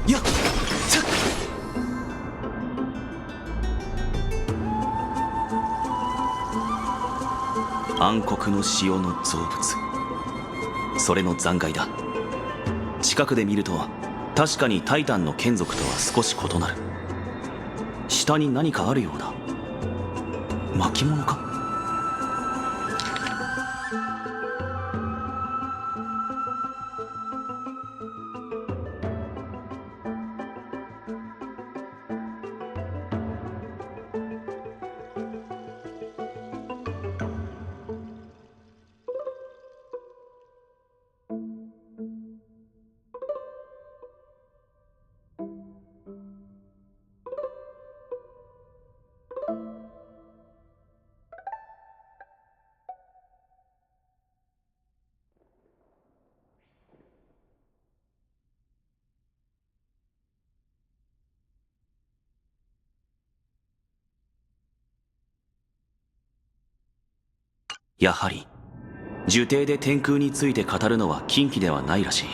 やっ暗黒の潮の造物、それの残骸だ。近くで見ると確かにタイタンの眷属とは少し異なる。下に何かあるようだ。巻物か。やはり呪帝で天空について語るのは禁忌ではないらしい。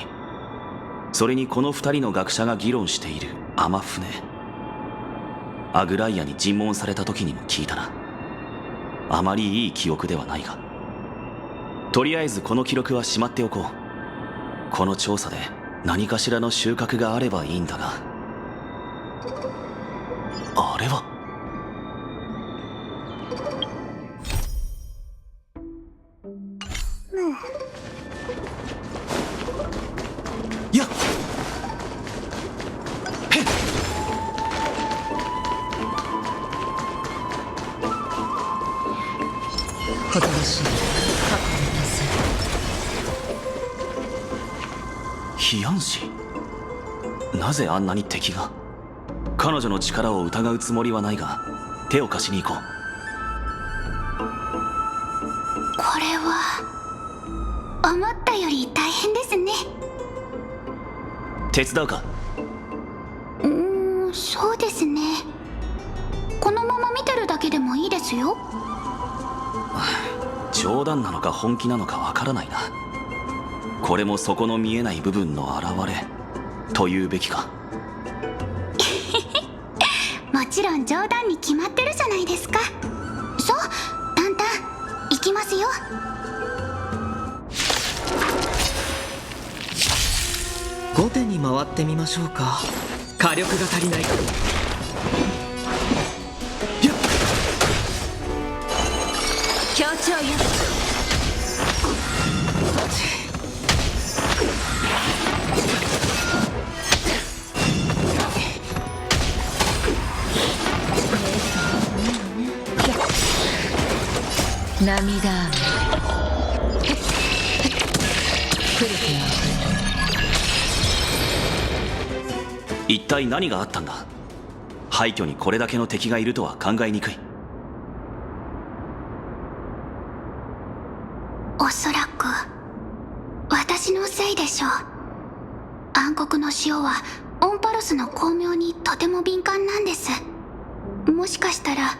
それにこの二人の学者が議論している雨船、アグライアに尋問された時にも聞いたな。あまりいい記憶ではないが、とりあえずこの記録はしまっておこう。この調査で何かしらの収穫があればいいんだが。あれはやっへっほとばしい過去の飛安士、なぜあんなに敵が。彼女の力を疑うつもりはないが手を貸しに行こう。これは思ったより大変ですね。手伝うか。そうですね。このまま見てるだけでもいいですよ。冗談なのか本気なのかわからないな。これも底の見えない部分の表れというべきか。もちろん冗談に決まってるじゃないですか。さあタンタン行きますよ。後手に回ってみましょうか。火力が足りない。協調よ。涙雨来る気が。一体何があったんだ。廃墟にこれだけの敵がいるとは考えにくい。おそらく私のせいでしょう。暗黒の潮はオンパルスの光明にとても敏感なんです。もしかしたら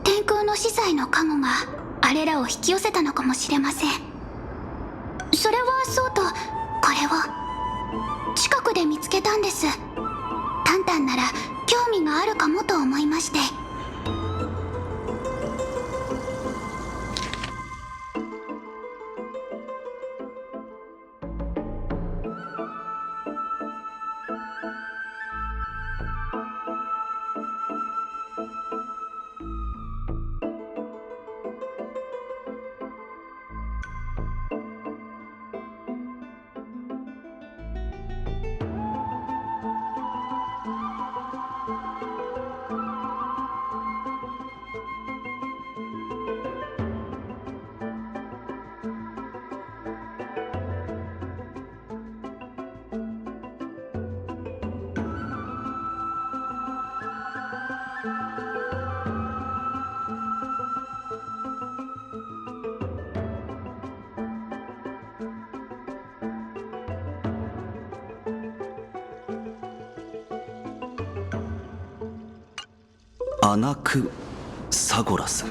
天空の司祭の加護があれらを引き寄せたのかもしれません。それはそうと、これを近くで見つけたんです。タンタンなら興味があるかもと思いまして。アナク・サゴラス、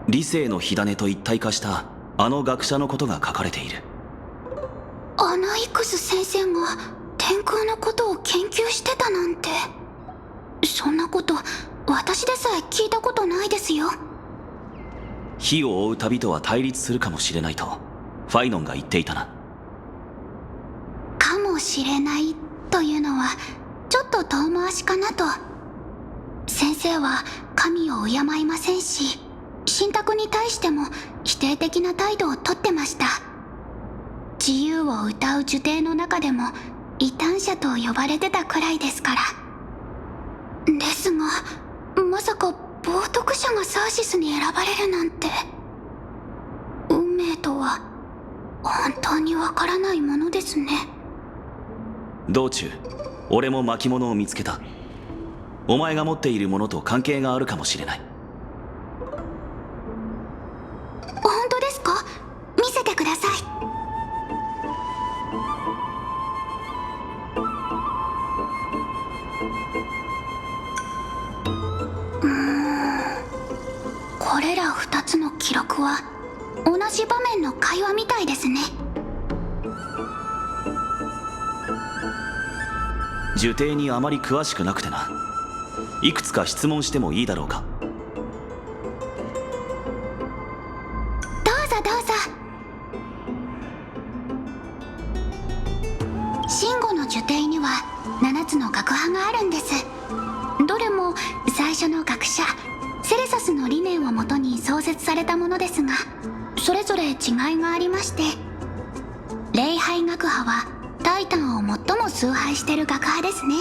理性の火種と一体化したあの学者のことが書かれている。アナイクス先生が天空のことを研究してたなんて。そんなこと私でさえ聞いたことないですよ。火を追う旅とは対立するかもしれないとファイノンが言っていたな。かもしれないというのはちょっと遠回しかなと。先生は神を敬いませんし、神託に対しても否定的な態度をとってました。自由を謳う呪帝の中でも異端者と呼ばれてたくらいですから。ですがまさか冒涜者がサーシスに選ばれるなんて。運命とは本当にわからないものですね。道中俺も巻物を見つけた。お前が持っているものと関係があるかもしれない。本当ですか？見せてください。これら2つの記録は同じ場面の会話みたいですね。呪帝にあまり詳しくなくてな。いくつか質問してもいいだろうか。どうぞどうぞ。真語の呪帝には7つの学派があるんです。どれも最初の学者セレサスの理念をもとに創設されたものですが、それぞれ違いがありまして、礼拝学派はタイタンを最も崇拝している学派ですね。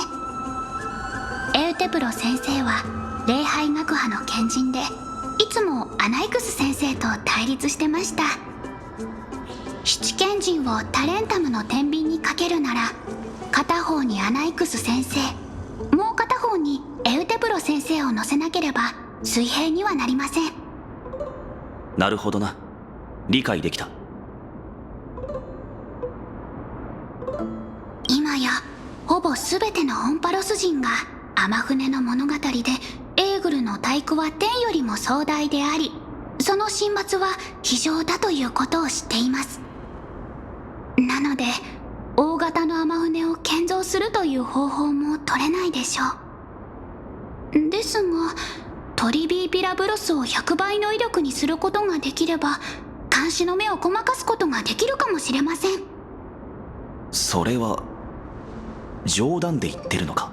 エウテプロ先生は礼拝学派の賢人で、いつもアナイクス先生と対立してました。七賢人をタレンタムの天秤にかけるなら、片方にアナイクス先生、もう片方にエウテプロ先生を乗せなければ水平にはなりません。なるほどな。理解できた。今やほぼ全てのオンパロス人が天船の物語でエーグルの太鼓は天よりも壮大であり、その神罰は非常だということを知っています。なので大型の天船を建造するという方法も取れないでしょう。ですがトリビーピラブロスを100倍の威力にすることができれば、監視の目をごまかすことができるかもしれません。それは冗談で言ってるのか？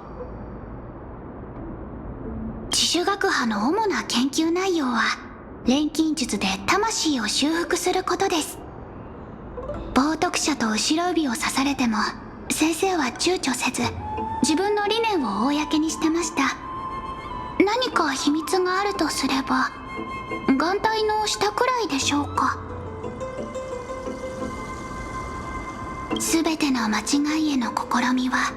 自主学派の主な研究内容は錬金術で魂を修復することです。冒涜者と後ろ指を刺されても先生は躊躇せず自分の理念を公にしてました。何か秘密があるとすれば眼帯の下くらいでしょうか。全ての間違いへの試みは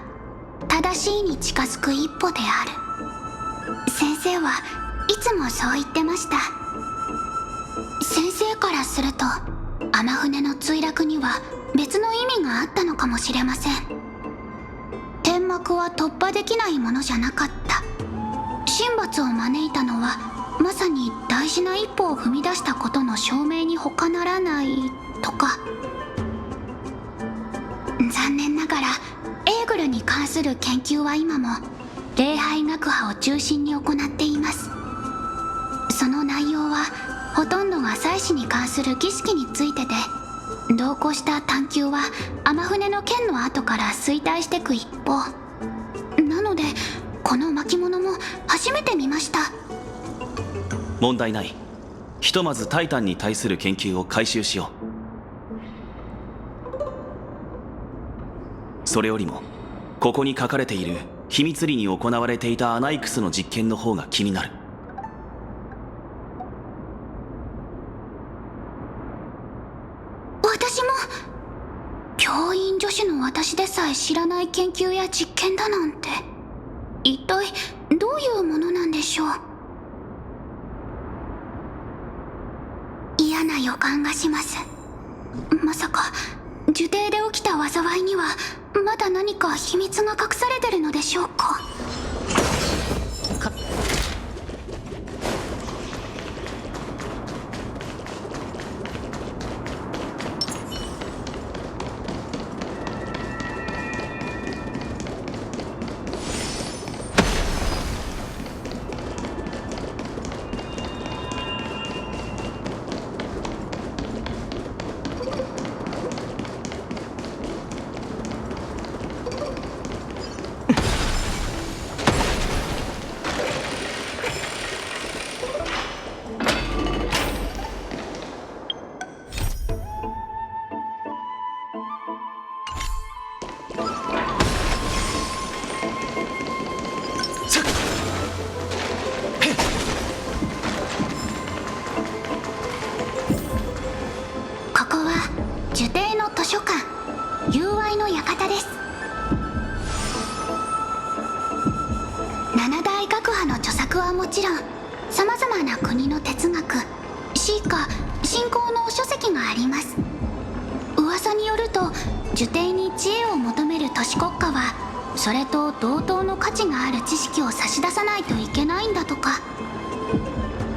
正しいに近づく一歩である。先生はいつもそう言ってました。先生からすると天船の墜落には別の意味があったのかもしれません。天幕は突破できないものじゃなかった。神罰を招いたのはまさに大事な一歩を踏み出したことの証明に他ならないとか。残念ながらエーグルに関する研究は今も礼拝学派を中心に行っています。その内容はほとんどが祭祀に関する儀式についてで、同行した探求は天船の剣の後から衰退していく一方なので、この巻物も初めて見ました。問題ない。ひとまずタイタンに対する研究を開始しよう。それよりもここに書かれている秘密裏に行われていたアナイクスの実験の方が気になる。私も教員助手の私でさえ知らない研究や実験だなんて、一体どういうものなんでしょう。嫌な予感がします。まさか呪帝で起きた災いにはまだ何か秘密が隠されてるのでしょうか。です。七大学派の著作はもちろん、さまざまな国の哲学、詩歌、信仰の書籍があります。噂によると、呪帝に知恵を求める都市国家はそれと同等の価値がある知識を差し出さないといけないんだとか。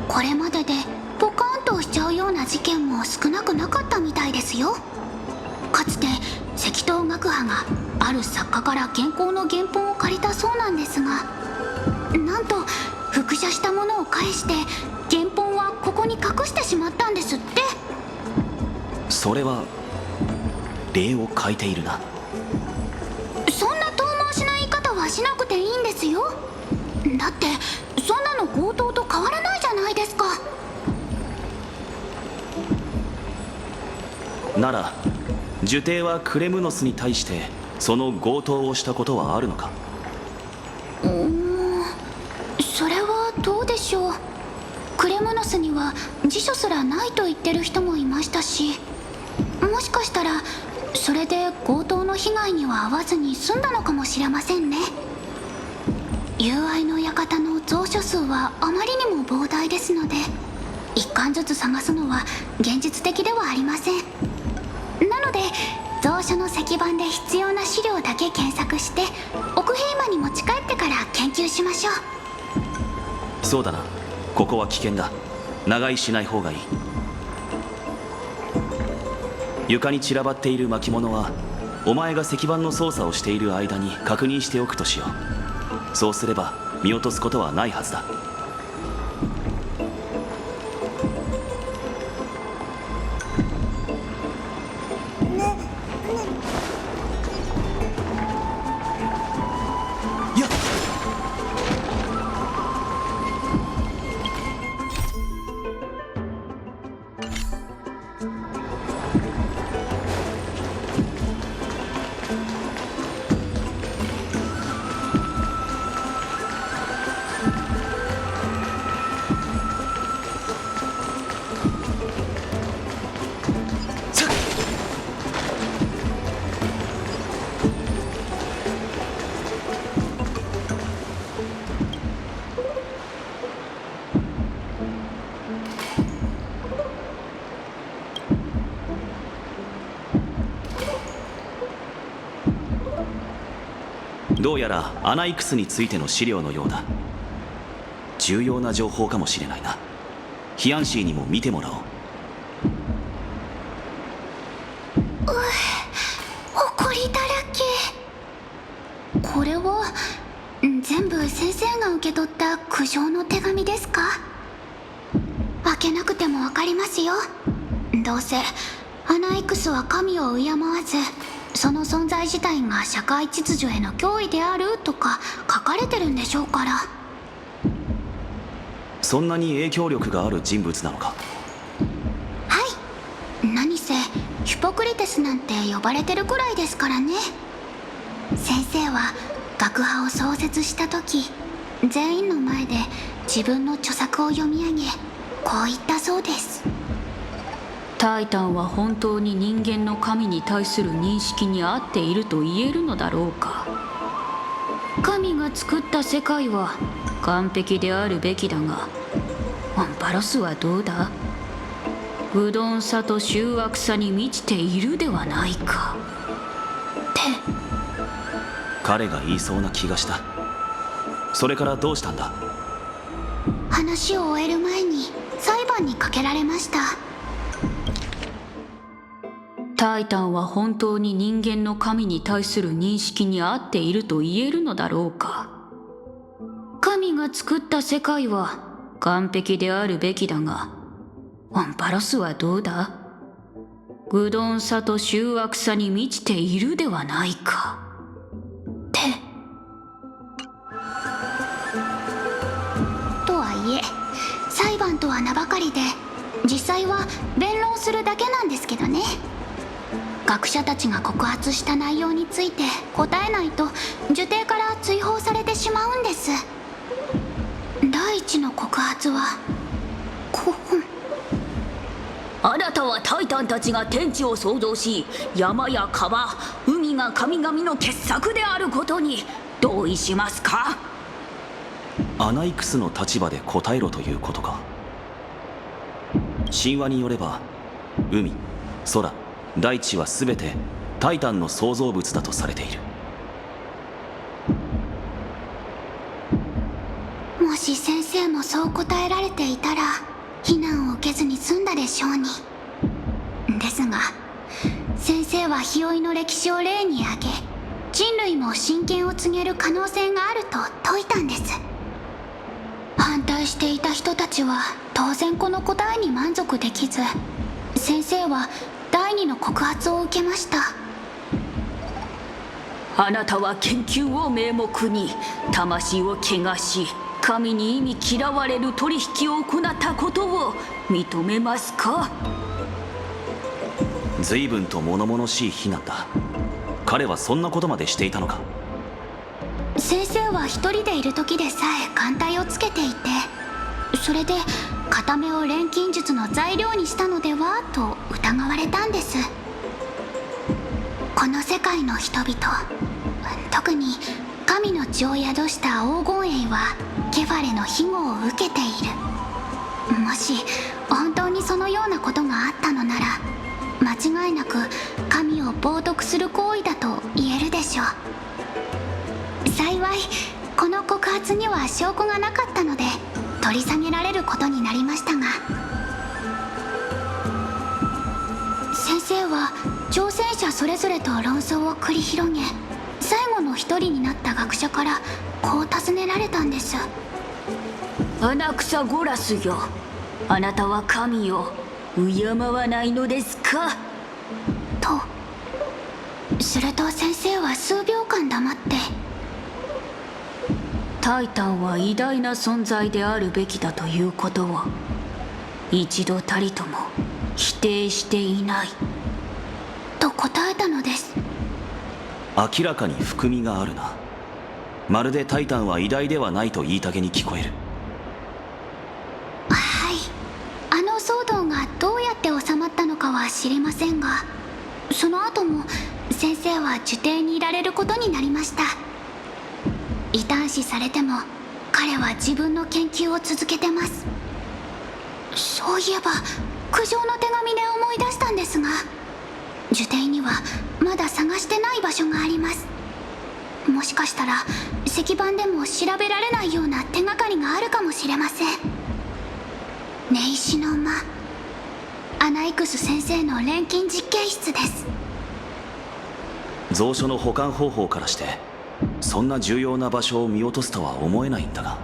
これまででポカーンとしちゃうような事件も少なくなかったみたいですよ。かつて赤頭学派がある作家から原稿の原本を借りたそうなんですが、なんと複写したものを返して原本はここに隠してしまったんですって。それは礼を書いているな。そんな遠回しな言い方はしなくていいんですよ。だってそんなの強盗と変わらないじゃないですか。なら呪帝はクレムノスに対してその強盗をしたことはあるのか。それはどうでしょう。クレムノスには辞書すらないと言ってる人もいましたし、もしかしたらそれで強盗の被害には遭わずに済んだのかもしれませんね。友愛の館の蔵書数はあまりにも膨大ですので、一巻ずつ探すのは現実的ではありません。なので蔵書の石板で必要な資料だけ検索して奥平間に持ち帰ってから研究しましょう。そうだな、ここは危険だ。長居しない方がいい。床に散らばっている巻物はお前が石板の操作をしている間に確認しておくとしよう。そうすれば見落とすことはないはずだ。やっどうやらアナイクスについての資料のようだ。重要な情報かもしれないな。ヒアンシーにも見てもらおう。埃だらけ。これは全部先生が受け取った苦情の手紙ですか？開けなくてもわかりますよ。どうせアナイクスは神を敬わず、その存在自体が社会秩序への脅威であるとか書かれてるんでしょうから。そんなに影響力がある人物なのか？はい、何せヒポクリテスなんて呼ばれてるくらいですからね。先生は学派を創設した時、全員の前で自分の著作を読み上げ、こう言ったそうです。タイタンは本当に人間の神に対する認識に合っていると言えるのだろうか。神が作った世界は完璧であるべきだが、オンパロスはどうだ？愚鈍さと醜悪さに満ちているではないか。って彼が言いそうな気がした。それからどうしたんだ？話を終える前に裁判にかけられました。タイタンは本当に人間の神に対する認識に合っていると言えるのだろうか。神が作った世界は完璧であるべきだが、オンパロスはどうだ？愚鈍さと醜悪さに満ちているではないか。ってとはいえ、裁判とは名ばかりで実際は弁論するだけなんですけどね。学者たちが告発した内容について答えないと呪帝から追放されてしまうんです。第一の告発はあなたはタイタンたちが天地を創造し、山や川、海が神々の傑作であることに同意しますか？アナイクスの立場で答えろということか。神話によれば海、空、大地は全てタイタンの創造物だとされている。もし先生もそう答えられていたら非難を受けずに済んだでしょうに。ですが先生は日和の歴史を例に挙げ、人類も神権を告げる可能性があると説いたんです。反対していた人たちは当然この答えに満足できず、先生は第二の告発を受けました。あなたは研究を名目に魂を汚し、神に意味嫌われる取引を行ったことを認めますか？随分と物々しい非難だ。彼はそんなことまでしていたのか？先生は一人でいる時でさえ眼帯をつけていて、それで片目を錬金術の材料にしたのではと疑われたんです。この世界の人々、特に神の血を宿した黄金栄はケファレの庇護を受けている。もし本当にそのようなことがあったのなら、間違いなく神を冒涜する行為だと言えるでしょう。幸いこの告発には証拠がなかったので取り下げられることになりましたが、先生は挑戦者それぞれと論争を繰り広げ、最後の一人になった学者からこう尋ねられたんです。アナクサゴラスよ、あなたは神を敬わないのですか？と。すると先生は数秒間黙って、タイタンは偉大な存在であるべきだということを一度たりとも否定していないと答えたのです。明らかに含みがあるな。まるでタイタンは偉大ではないと言いたげに聞こえる。はい、あの騒動がどうやって収まったのかは知りませんが、その後も先生は受刑にいられることになりました。異端視されても彼は自分の研究を続けてます。そういえば苦情の手紙で思い出したんですが、受刑にはまだ探してない場所があります。もしかしたら石板でも調べられないような手がかりがあるかもしれません。根石の間、アナイクス先生の錬金実験室です。蔵書の保管方法からしてそんな重要な場所を見落とすとは思えないんだが。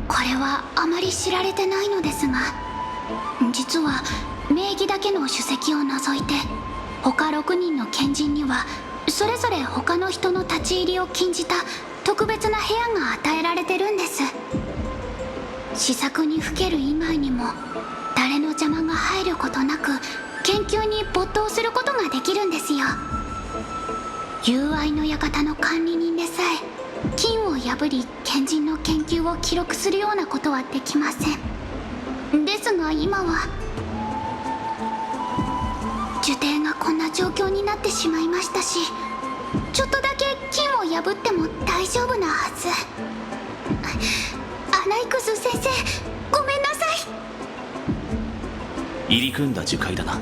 これはあまり知られてないのですが、実は名義だけの首席を除いて他6人の賢人にはそれぞれ他の人の立ち入りを禁じた特別な部屋が与えられてるんです。試作にふける以外にも誰の邪魔が入ることなく研究に没頭することができるんですよ。友愛の館の管理人でさえ金を破り賢人の研究を記録するようなことはできません。ですが今は受刑がこんな状況になってしまいましたし、ちょっとだけ金を破っても大丈夫なはず。アナイクス先生、ごめんなさい。入り組んだ樹海だな。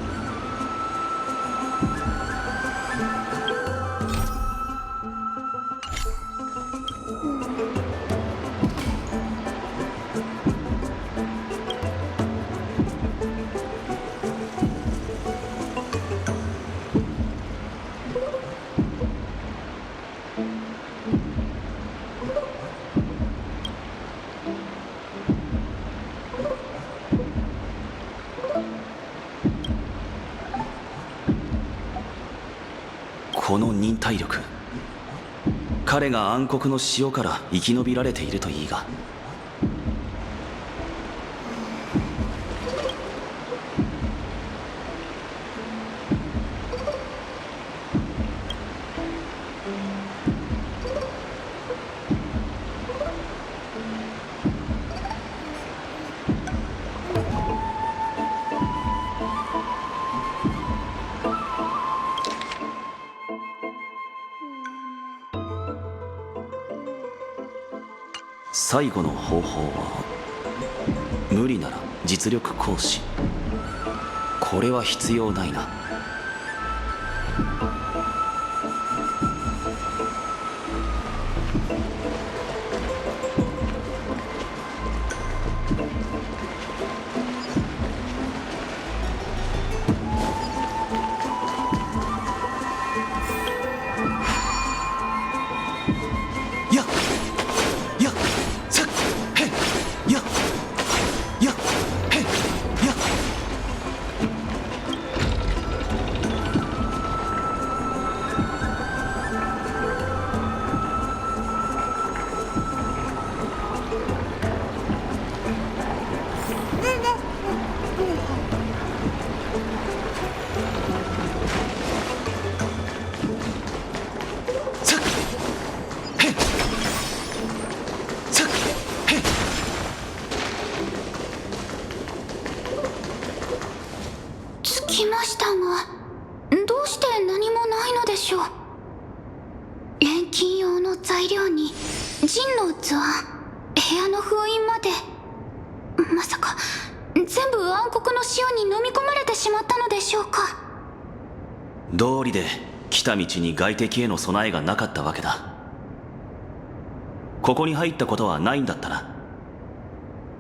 この忍耐力、彼が暗黒の塩から生き延びられているといいが。最後の方法は無理なら実力行使。これは必要ないな。着きましたが、どうして何もないのでしょう。錬金用の材料に陣の図案、部屋の封印まで、まさか全部暗黒の潮に飲み込まれてしまったのでしょうか。道理で来た道に外敵への備えがなかったわけだ。ここに入ったことはないんだったな。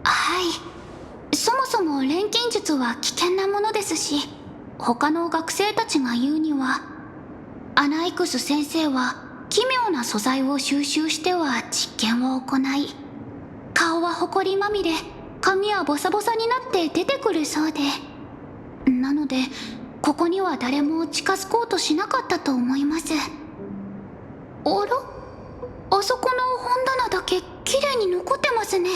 はい、そもそも錬金術は危険なものですし、他の学生たちが言うには、アナイクス先生は奇妙な素材を収集しては実験を行い、顔は埃まみれ、髪はボサボサになって出てくるそうで、なのでここには誰も近づこうとしなかったと思います。あら、あそこの本棚だけ綺麗に残ってますね。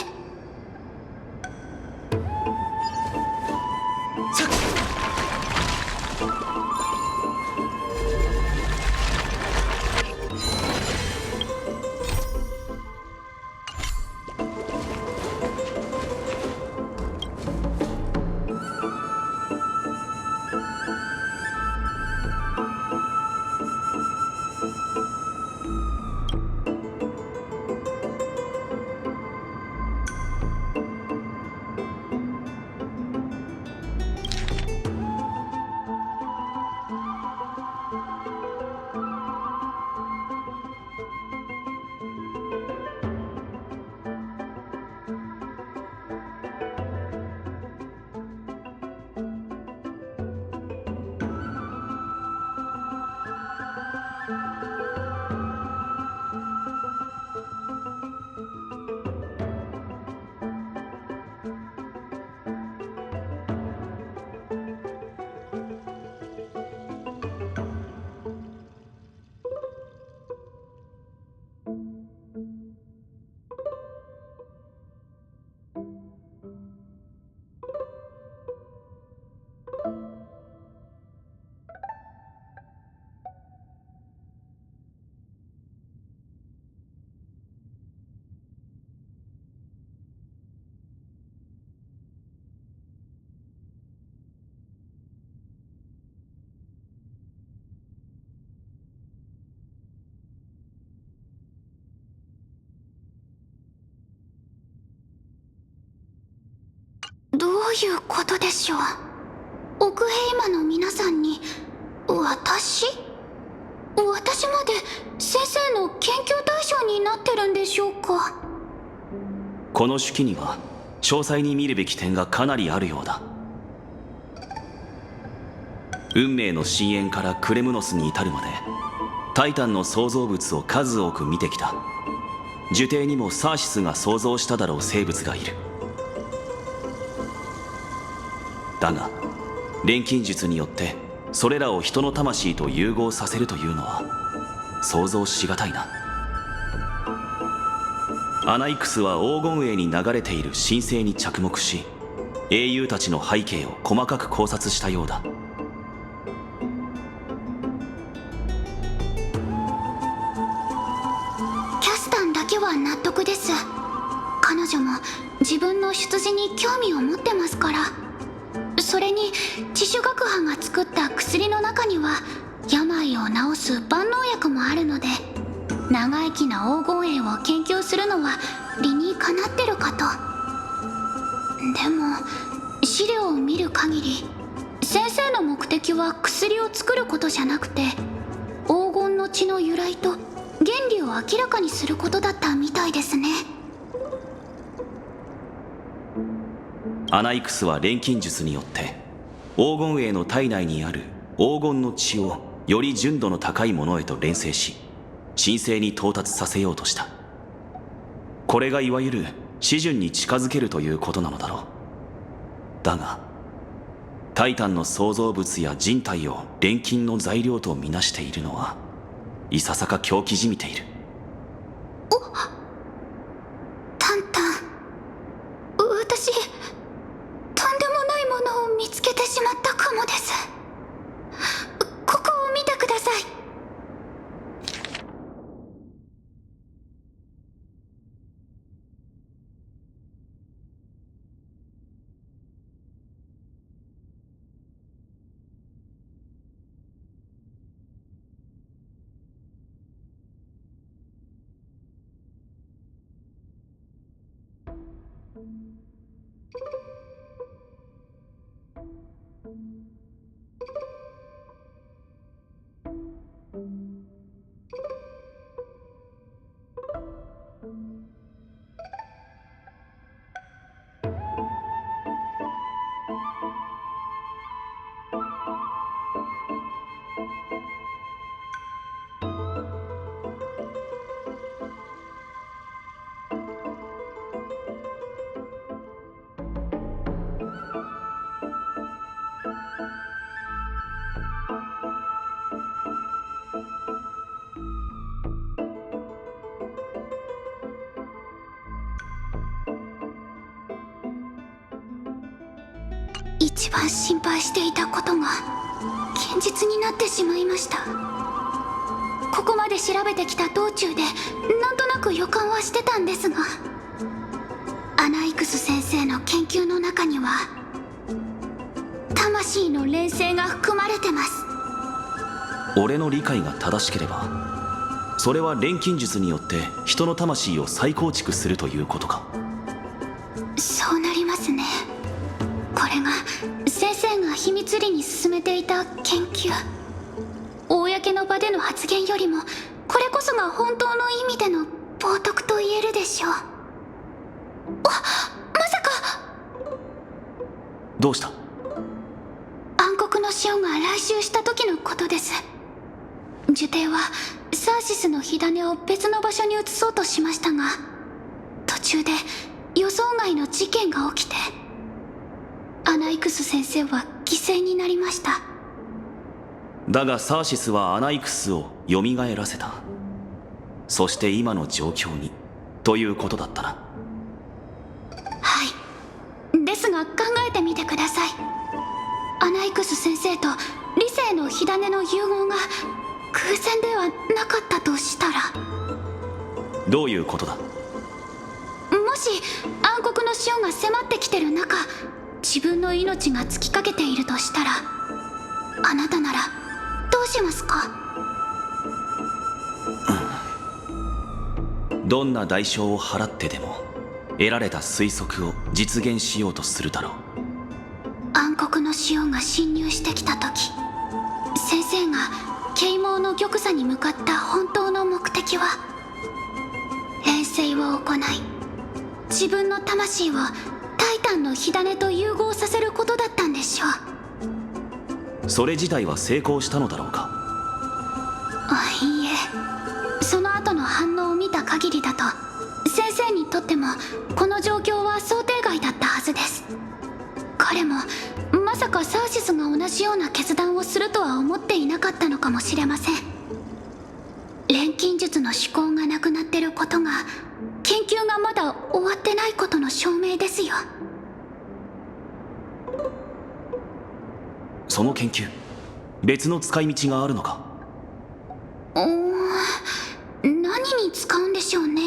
どういうことでしょう。奥平魔の皆さんに私まで先生の研究対象になってるんでしょうか。この手記には詳細に見るべき点がかなりあるようだ。運命の深淵からクレムノスに至るまでタイタンの創造物を数多く見てきた。樹底にもサーシスが創造しただろう生物がいる。だが錬金術によってそれらを人の魂と融合させるというのは想像しがたいな。アナイクスは黄金栄に流れている神聖に着目し、英雄たちの背景を細かく考察したようだ。キャスタンだけは納得です。彼女も自分の出自に興味を持ってますから。それに地種学派が作った薬の中には病を治す万能薬もあるので、長生きな黄金栄を研究するのは理にかなってるかと。でも資料を見る限り、先生の目的は薬を作ることじゃなくて、黄金の血の由来と原理を明らかにすることだったみたいですね。アナイクスは錬金術によって黄金衛の体内にある黄金の血をより純度の高いものへと錬成し、神聖に到達させようとした。これがいわゆる至純に近づけるということなのだろう。だがタイタンの創造物や人体を錬金の材料とみなしているのはいささか狂気じみている。タンタン、私とんでもないものを見つけてしまったかもです。ここを見てください。一番心配していたことが現実になってしまいました。ここまで調べてきた道中でなんとなく予感はしてたんですが、アナイクス先生の研究の中には魂の錬成が含まれてます。俺の理解が正しければ、それは錬金術によって人の魂を再構築するということか。そうなりますね。これが先生が秘密裏に進めていた研究。公の場での発言よりもこれこそが本当の意味での冒涜と言えるでしょう。まさか。どうした？暗黒の潮が来襲した時のことです。呪帝はサーシスの火種を別の場所に移そうとしましたが、途中で予想外の事件が起きて、アナイクス先生は犠牲になりました。だがサーシスはアナイクスを蘇らせた。そして今の状況にということだったな。はい。ですが考えてみてください。アナイクス先生と理性の火種の融合が偶然ではなかったとしたら。どういうことだ？もし暗黒の潮が迫ってきてる中、自分の命が尽きかけているとしたら、あなたならどうしますか？どんな代償を払ってでも得られた推測を実現しようとするだろう。暗黒の潮が侵入してきた時、先生が啓蒙の玉座に向かった本当の目的は、錬成を行い自分の魂をタイタンの火種と融合させることだったんでしょう。それ自体は成功したのだろうか？いいえ、その後の反応を見た限りだと、先生にとってもこの状況は想定外だったはずです。彼もまさかサーシスが同じような決断をするとは思っていなかったのかもしれません。錬金術の思考がなくなってることが、研究がまだ終わってないことの証明ですよ。その研究、別の使い道があるのか？何に使うんでしょうね。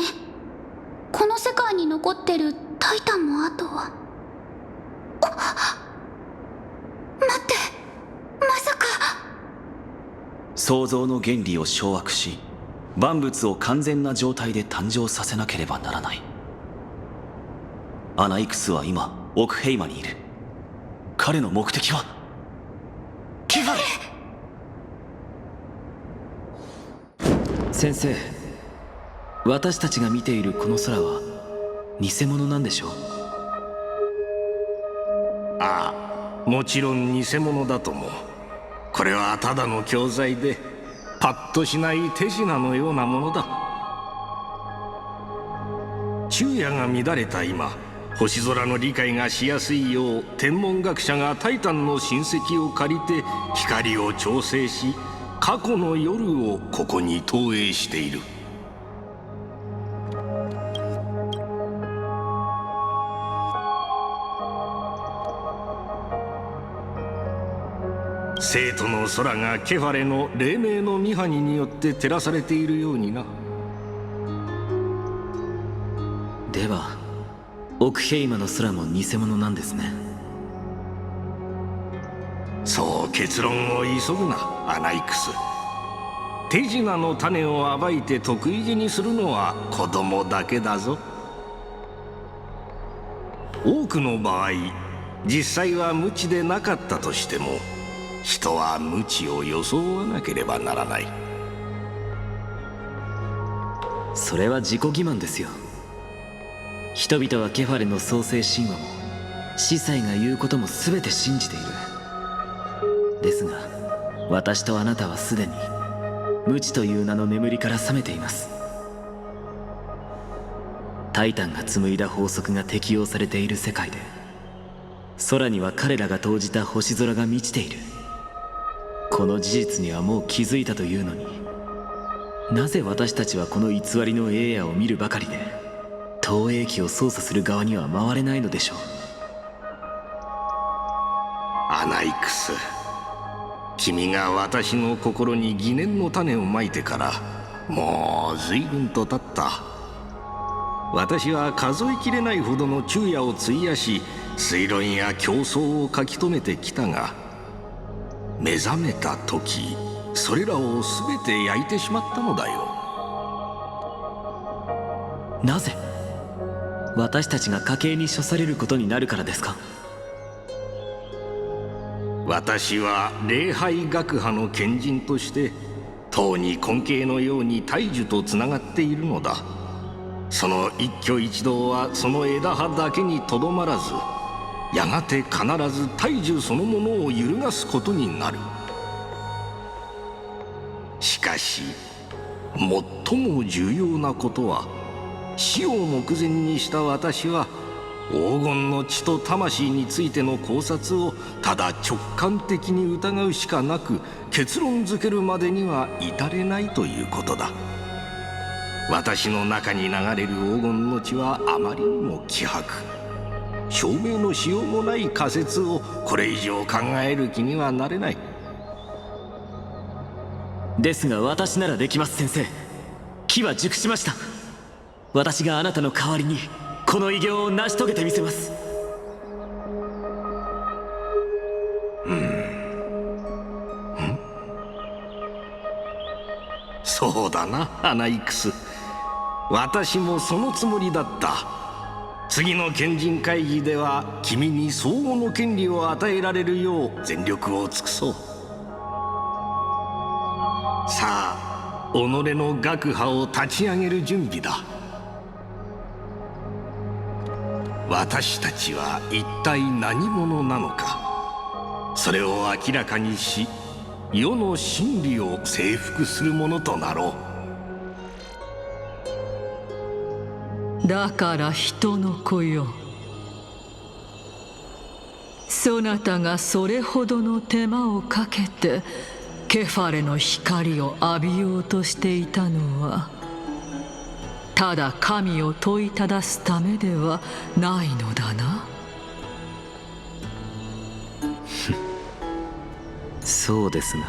この世界に残ってるタイタンもあとは。待って、まさか。創造の原理を掌握し、万物を完全な状態で誕生させなければならない。アナイクスは今オクヘイマにいる。彼の目的はケファレ。先生、私たちが見ているこの空は偽物なんでしょう？ああ、もちろん偽物だとも。これはただの教材でパッとしない手品のようなものだ。昼夜が乱れた今、星空の理解がしやすいよう天文学者がタイタンの親戚を借りて光を調整し、過去の夜をここに投影している。生徒の空がケファレの黎明のミハニによって照らされているようにな。ではオクヘイマの空も偽物なんですね。そう結論を急ぐな、アナイクス。手品の種を暴いて得意げにするのは子供だけだぞ。多くの場合、実際は無知でなかったとしても、人は無知を装わなければならない。それは自己欺瞞ですよ。人々はケファレの創世神話も司祭が言うことも全て信じている。ですが私とあなたはすでに無知という名の眠りから覚めています。タイタンが紡いだ法則が適用されている世界で、空には彼らが投じた星空が満ちている。この事実にはもう気づいたというのに、なぜ私たちはこの偽りの栄夜を見るばかりで投影機を操作する側には回れないのでしょう。アナイクス、君が私の心に疑念の種をまいてからもう随分と経った。私は数えきれないほどの昼夜を費やし推論や競争を書き留めてきたが、目覚めた時それらを全て焼いてしまったのだよ。なぜ私たちが家計に処されることになるからですか？私は礼拝学派の賢人として唐に根茎のように大樹とつながっているのだ。その一挙一動はその枝葉だけにとどまらず、やがて必ず大樹そのものを揺るがすことになる。しかし最も重要なことは、死を目前にした私は黄金の血と魂についての考察をただ直感的に疑うしかなく、結論づけるまでには至れないということだ。私の中に流れる黄金の血はあまりにも希薄。証明のしようもない仮説をこれ以上考える気にはなれない。ですが私ならできます。先生、機は熟しました。私があなたの代わりにこの偉業を成し遂げてみせます。そうだな、アナイクス。私もそのつもりだった。次の賢人会議では君に相応の権利を与えられるよう全力を尽くそう。さあ、己の学派を立ち上げる準備だ。私たちは一体何者なのか、それを明らかにし、世の真理を征服するものとなろう。だから人の子よ、そなたがそれほどの手間をかけてケファレの光を浴びようとしていたのは、ただ神を問いただすためではないのだな。そうですが、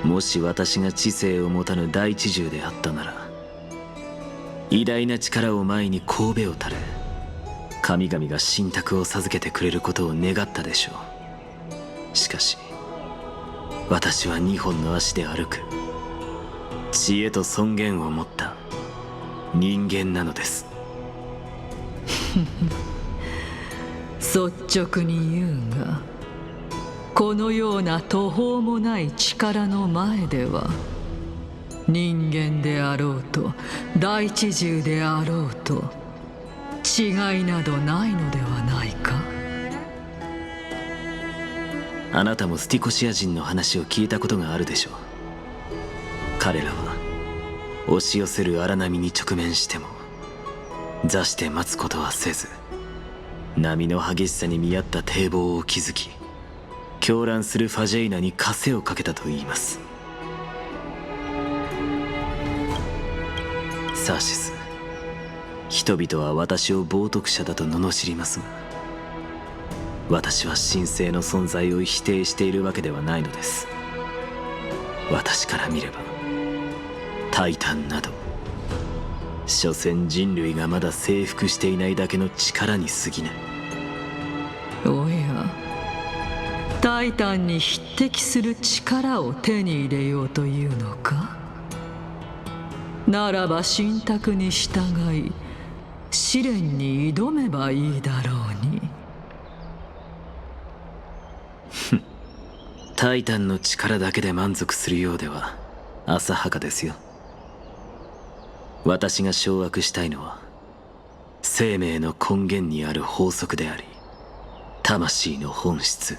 もし私が知性を持たぬ大知獣であったなら、偉大な力を前に頭を垂れ、神々が信託を授けてくれることを願ったでしょう。しかし私は2本の足で歩く知恵と尊厳を持った人間なのです。率直に言うが、このような途方もない力の前では、人間であろうと大地獣であろうと違いなどないのではないか。あなたもスティコシア人の話を聞いたことがあるでしょう。彼らは押し寄せる荒波に直面しても座して待つことはせず、波の激しさに見合った堤防を築き、狂乱するファジェイナに枷をかけたといいます。サーシス、人々は私を冒涜者だと罵りますが、私は神聖の存在を否定しているわけではないのです。私から見ればタイタンなど所詮人類がまだ征服していないだけの力に過ぎない。おや、タイタンに匹敵する力を手に入れようというのか。ならば信託に従い試練に挑めばいいだろうに。タイタンの力だけで満足するようでは浅はかですよ。私が掌握したいのは生命の根源にある法則であり、魂の本質。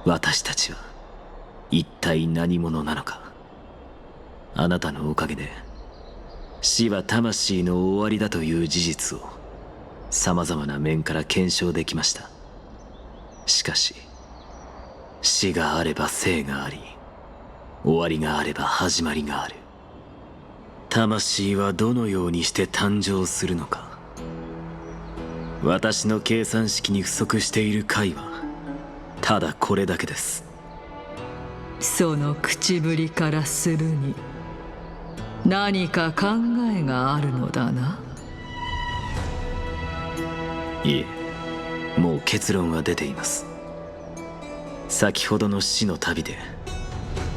私たちは一体何者なのか。あなたのおかげで死は魂の終わりだという事実を様々な面から検証できました。しかし死があれば生があり、終わりがあれば始まりがある。魂はどのようにして誕生するのか。私の計算式に不足している解はただこれだけです。その口ぶりからするに何か考えがあるのだな。いえ、もう結論は出ています。先ほどの死の旅で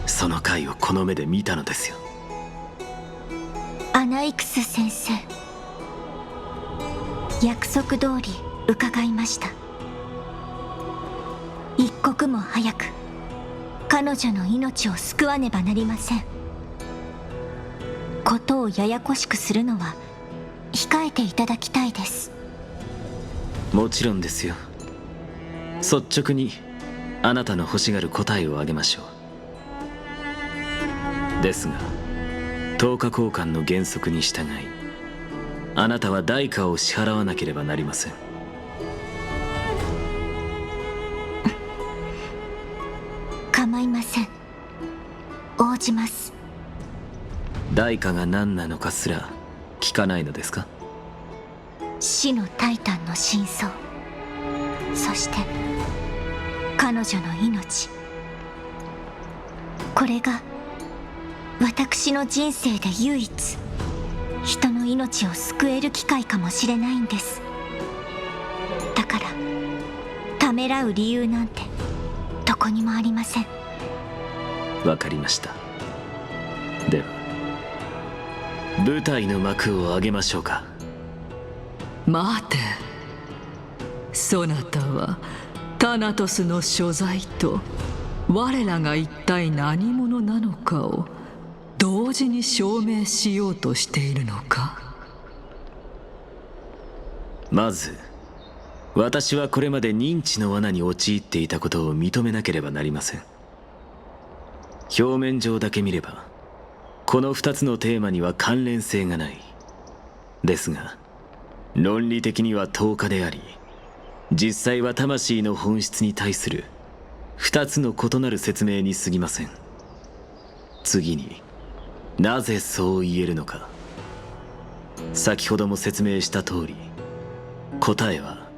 その回をこの目で見たのですよ。アナイクス先生、約束通り伺いました。一刻も早く彼女の命を救わねばなりません。ことをややこしくするのは控えていただきたいです。もちろんですよ。率直にあなたの欲しがる答えをあげましょう。ですが10日交換の原則に従い、あなたは代価を支払わなければなりません。構いません。応じます。代価が何なのかすら聞かないのですか。死のタイタンの真相、そして彼女の命。これが私の人生で唯一人の命を救える機会かもしれないんです。だからためらう理由なんてどこにもありません。わかりました。では舞台の幕を上げましょうか。待て、そなたはタナトスの所在と我らが一体何者なのかを同時に証明しようとしているのか。まず私はこれまで認知の罠に陥っていたことを認めなければなりません。表面上だけ見ればこの2つのテーマには関連性がない。ですが論理的には10日であり、実際は魂の本質に対する2つの異なる説明に過ぎません。次になぜそう言えるのか。先ほども説明した通り、答えは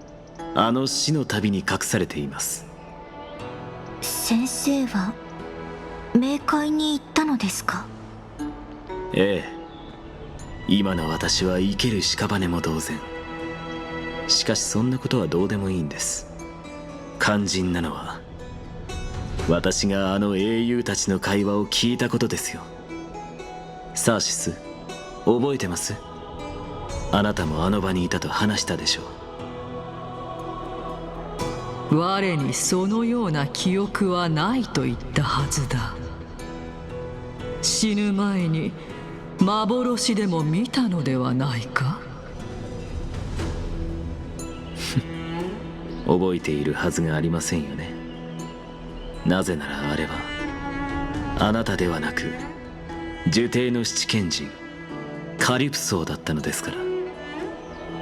あの死の旅に隠されています。先生は冥界に行ったのですか。ええ、今の私は生ける屍も同然。しかしそんなことはどうでもいいんです。肝心なのは私があの英雄たちの会話を聞いたことですよ。サーシス、覚えてます？あなたもあの場にいたと話したでしょう。我にそのような記憶はないと言ったはずだ。死ぬ前に幻でも見たのではないか。覚えているはずがありませんよね。なぜならあれはあなたではなく呪帝の七賢人カリプソーだったのですから。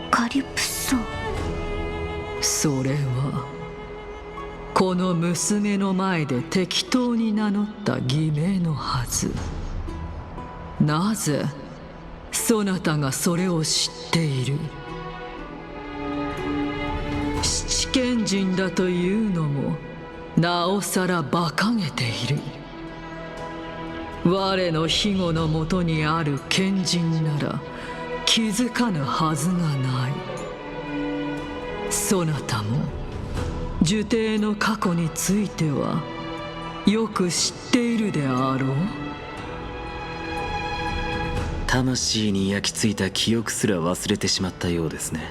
カリプソ。それはこの娘の前で適当に名乗った偽名のはず。なぜそなたがそれを知っている？七賢人だというのもなおさら馬鹿げている。我の庇護のもとにある賢人なら気づかぬはずがない。そなたも呪帝の過去についてはよく知っているであろう。魂に焼き付いた記憶すら忘れてしまったようですね。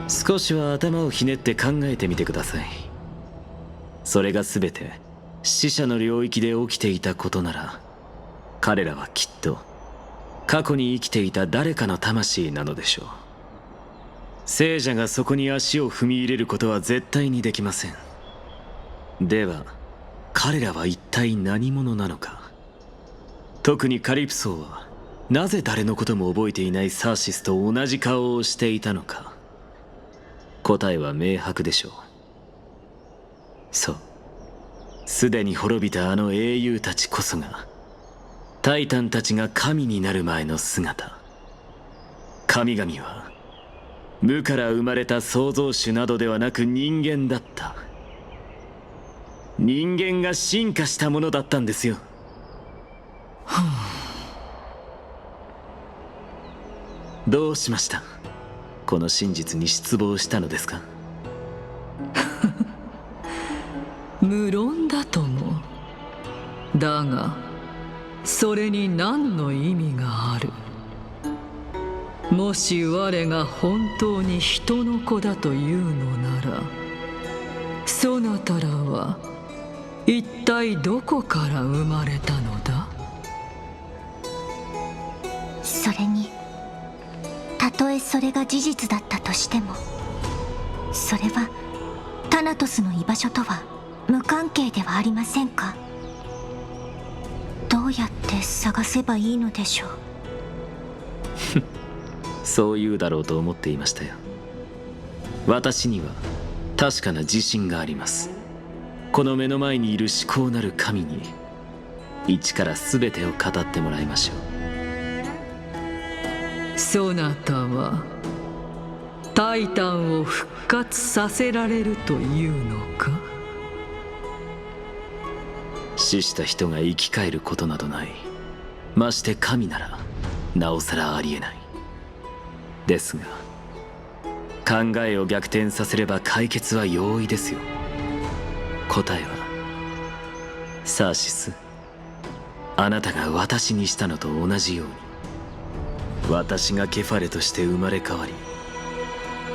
少しは頭をひねって考えてみてください。それが全て死者の領域で起きていたことなら、彼らはきっと過去に生きていた誰かの魂なのでしょう。聖者がそこに足を踏み入れることは絶対にできません。では彼らは一体何者なのか。特にカリプソーはなぜ誰のことも覚えていないサーシスと同じ顔をしていたのか。答えは明白でしょう。そう、すでに滅びたあの英雄たちこそがタイタンたちが神になる前の姿。神々は無から生まれた創造主などではなく人間だった。人間が進化したものだったんですよ。どうしました？この真実に失望したのですか？無論だとも。だがそれに何の意味がある？もし我が本当に人の子だというのなら、そなたらは一体どこから生まれたのだ？それに、たとえそれが事実だったとしても、それはタナトスの居場所とは無関係ではありませんか？どうやって探せばいいのでしょう。そう言うだろうと思っていましたよ。私には確かな自信があります。この目の前にいる至高なる神に一から全てを語ってもらいましょう。そなたはタイタンを復活させられるというのか？死した人が生き返ることなどない。まして神ならなおさらありえない。ですが考えを逆転させれば解決は容易ですよ。答えはサーシス、あなたが私にしたのと同じように、私がケファレとして生まれ変わり、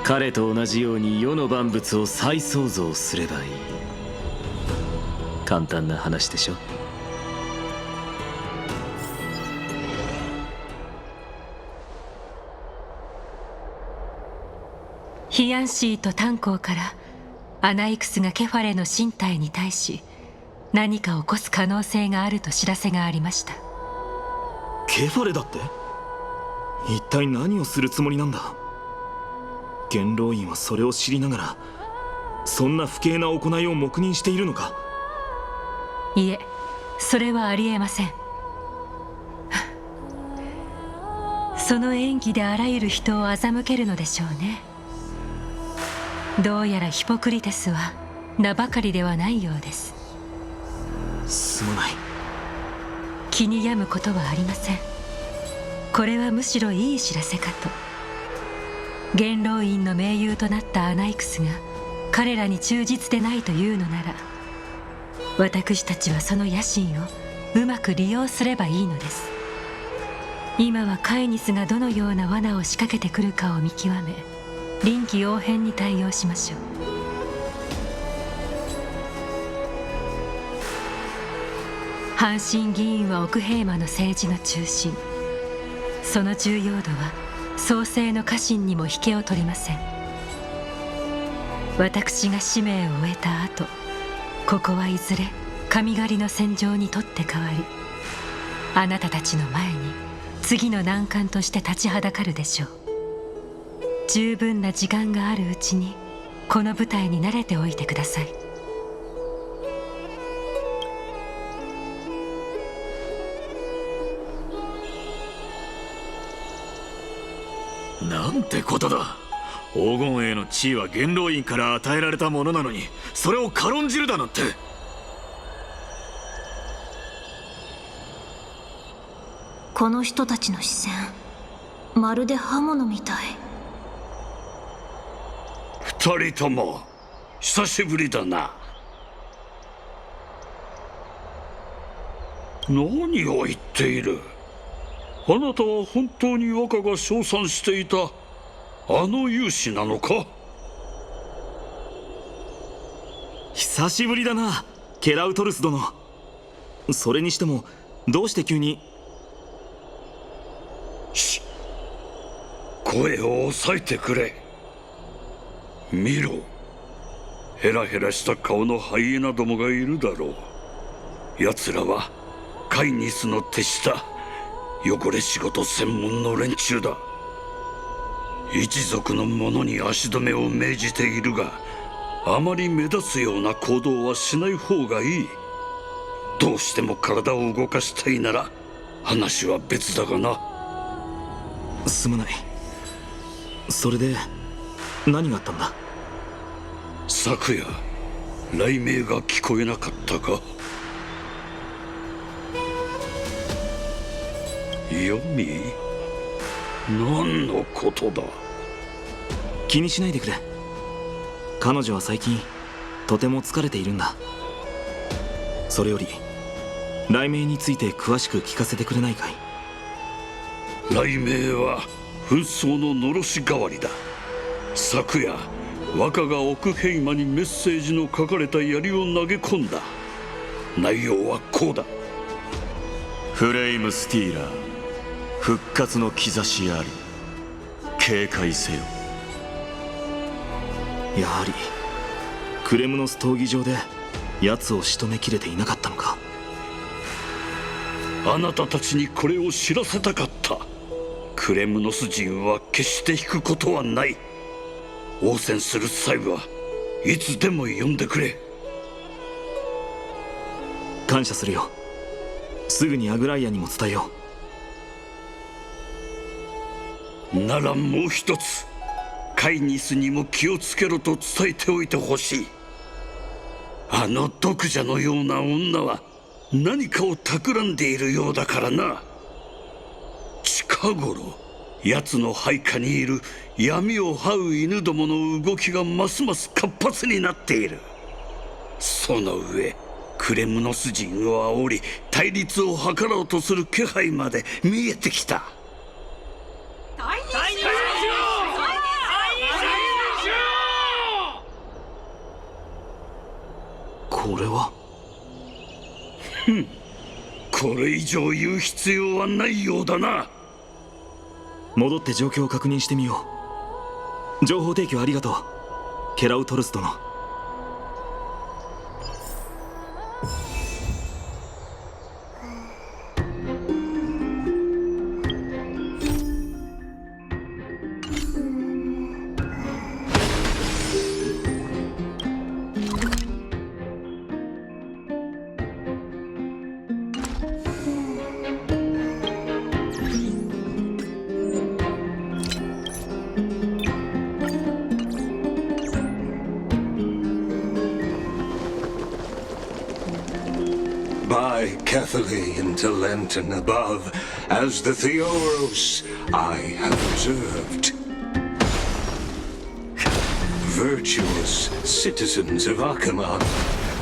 彼と同じように世の万物を再創造すればいい。簡単な話でしょ。ヒアンシーと炭鉱からアナイクスがケファレの身体に対し何か起こす可能性があると知らせがありました。ケファレだって？一体何をするつもりなんだ？元老院はそれを知りながらそんな不敬な行いを黙認しているのか？いえ、それはありえません。その演技であらゆる人を欺けるのでしょうね。どうやらヒポクリテスは名ばかりではないようです。すまない。気に病むことはありません。これはむしろいい知らせかと。元老院の盟友となったアナイクスが彼らに忠実でないというのなら、私たちはその野心をうまく利用すればいいのです。今はカイニスがどのような罠を仕掛けてくるかを見極め、臨機応変に対応しましょう。阪神議員は奥平魔の政治の中心。その重要度は創世の家臣にも引けを取りません。私が使命を終えた後、ここはいずれ神狩りの戦場に取って代わり、あなたたちの前に次の難関として立ちはだかるでしょう。十分な時間があるうちにこの舞台に慣れておいてください。なんてことだ。黄金への地位は元老院から与えられたものなのに、それを軽んじるだなんて。この人たちの視線、まるで刃物みたい。二人とも久しぶりだな。何を言っている。あなたは本当に若が称賛していたあの勇士なのか。久しぶりだな、ケラウトルス殿。それにしてもどうして急に。声を抑えてくれ。見ろ、ヘラヘラした顔のハイエナどもがいるだろう。奴らはカイニスの手下、汚れ仕事専門の連中だ。一族の者に足止めを命じているが、あまり目立つような行動はしない方がいい。どうしても体を動かしたいなら話は別だがな。すまない。それで何があったんだ。昨夜雷鳴が聞こえなかったか。ヨミ、何のことだ。気にしないでくれ。彼女は最近とても疲れているんだ。それより雷鳴について詳しく聞かせてくれないかい。雷鳴は紛争ののろし代わりだ。昨夜若が奥平魔にメッセージの書かれた槍を投げ込んだ。内容はこうだ。フレイムスティーラー、復活の兆しあり、警戒せよ。やはりクレムノス闘技場で奴を仕留めきれていなかったのか。あなたたちにこれを知らせたかった。クレムノス人は決して引くことはない。応戦する際はいつでも呼んでくれ。感謝するよ。すぐにアグライアにも伝えよう。ならもう一つ、カイニスにも気をつけろと伝えておいてほしい。あの毒蛇のような女は何かを企んでいるようだからな。近頃奴の配下にいる闇を這う犬どもの動きがますます活発になっている。その上クレムノス人を煽り対立を図ろうとする気配まで見えてきた。これは。これ以上言う必要はないようだな。戻って状況を確認してみよう。情報提供ありがとう、ケラウトルス殿。By Cathaleen to Lenton above, as the Theoros I have observed. Virtuous citizens of Akamon,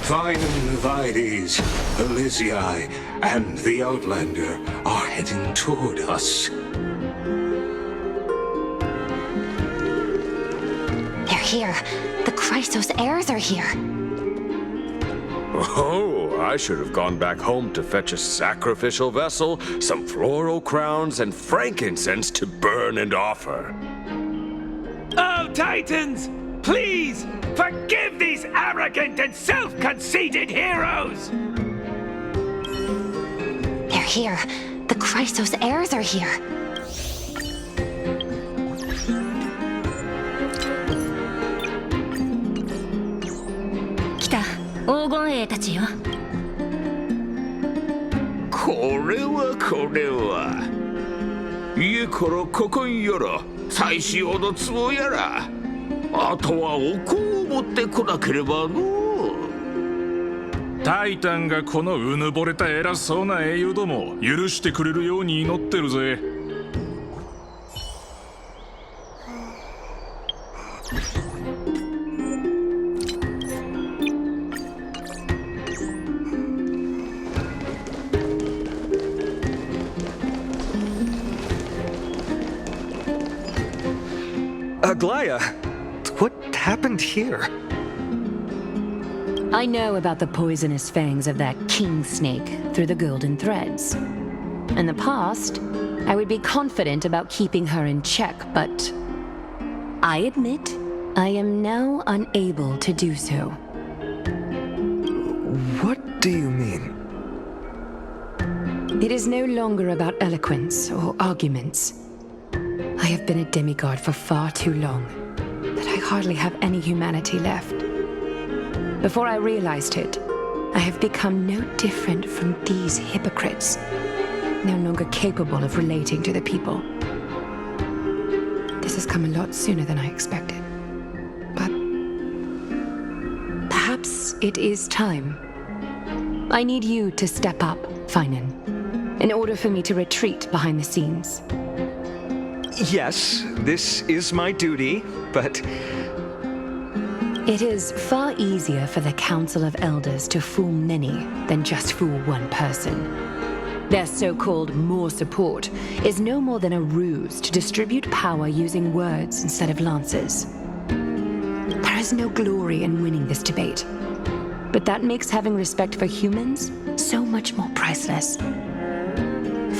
fine Vides, Elysiae, and the Outlander are heading toward us. They're here. The Chrysos heirs are here. Oh, I should have gone back home to fetch a sacrificial vessel, some floral crowns, and frankincense to burn and offer. Oh, Titans! Please, forgive these arrogant and self-conceited heroes! They're here. The Chrysos heirs are here. Kita, 黄金兵たちよ。これは家からここんやら妻子用の壺やらあとはお香を持ってこなければのタイタンがこのうぬぼれた偉そうな英雄どもを許してくれるように祈ってるぜ。Aglaya, what happened here? I know about the poisonous fangs of that king snake through the golden threads. In the past, I would be confident about keeping her in check, but I admit I am now unable to do so. What do you mean? It is no longer about eloquence or arguments. I have been a demigod for far too long that I hardly have any humanity left. Before I realized it, I have become no different from these hypocrites, no longer capable of relating to the people. This has come a lot sooner than I expected. But perhaps it is time. I need you to step up, Finan, in order for me to retreat behind the scenes. Yes, this is my duty, but... It is far easier for the Council of Elders to fool many than just fool one person. Their so-called more support is no more than a ruse to distribute power using words instead of lances. There is no glory in winning this debate, but that makes having respect for humans so much more priceless.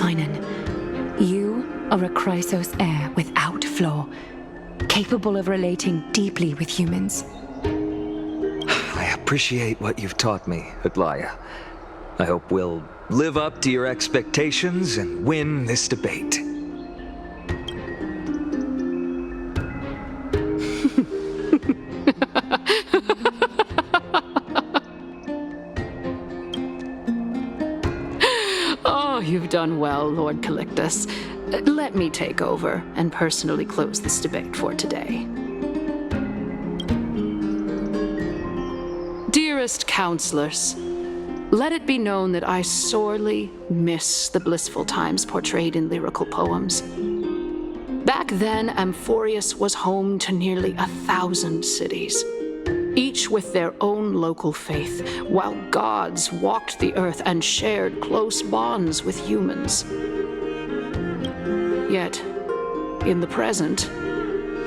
Finan, you are a Chrysos heir without flaw, capable of relating deeply with humans. I appreciate what you've taught me, Aglaya. I hope we'll live up to your expectations and win this debate. Oh, you've done well, Lord Calictus. Let me take over and personally close this debate for today. Dearest counselors, let it be known that I sorely miss the blissful times portrayed in lyrical poems. Back then, Amphorius was home to nearly 1,000 cities, each with their own local faith, while gods walked the earth and shared close bonds with humans. Yet, in the present,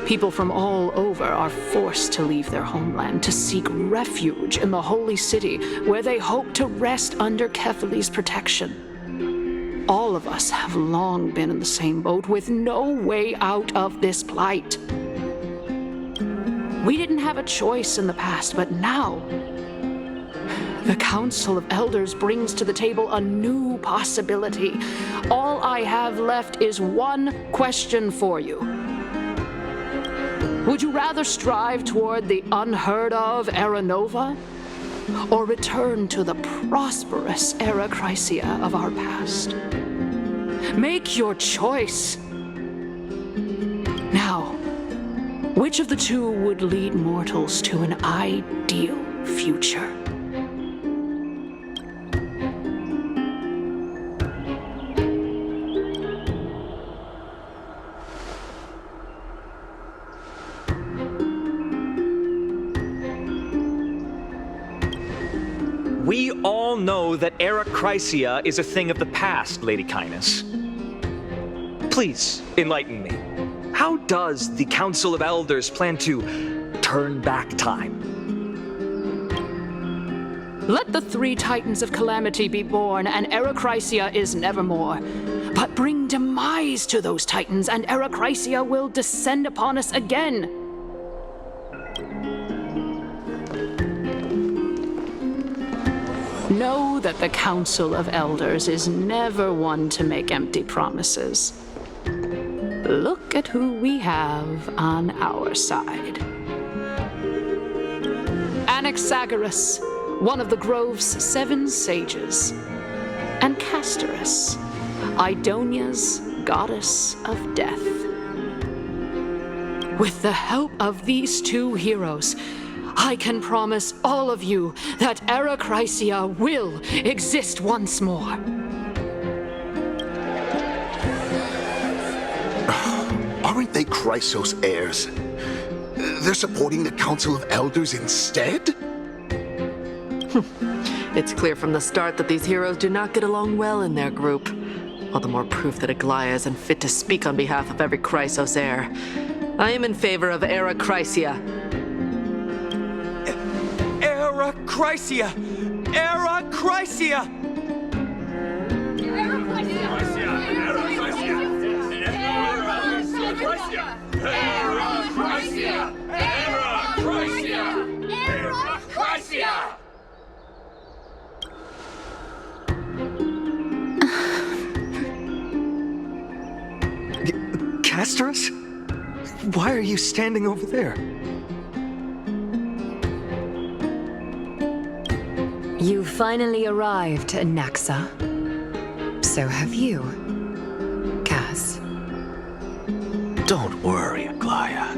people from all over are forced to leave their homeland to seek refuge in the holy city where they hope to rest under Kefali's protection. All of us have long been in the same boat with no way out of this plight. We didn't have a choice in the past, but now the Council of Elders brings to the table a new possibility. All I have left is one question for you. Would you rather strive toward the unheard of Era Nova, or return to the prosperous Era Chrysia of our past? Make your choice. Now, which of the two would lead mortals to an ideal future? We all know that Era Chrysia is a thing of the past, Lady Kynus. Please, enlighten me. How does the Council of Elders plan to turn back time? Let the 3 Titans of Calamity be born, and Erechrysia is nevermore. But bring demise to those Titans, and Erechrysia will descend upon us again. Know that the Council of Elders is never one to make empty promises. Look at who we have on our side. Anaxagoras, one of the Grove's 7 sages, and Castorus, Idonia's goddess of death. With the help of these 2 heroes, I can promise all of you that Erechrysia will exist once more. Aren't they Chrysos heirs? They're supporting the Council of Elders instead? It's clear from the start that these heroes do not get along well in their group. All the more proof that Aglaia is unfit to speak on behalf of every Chrysos heir. I am in favor of Erechrysia. Erechrysia! Erechrysia! Castorus? Why are you standing over there? You finally arrived, Anaxa. So have you, Kaz. Don't worry, Aglaia.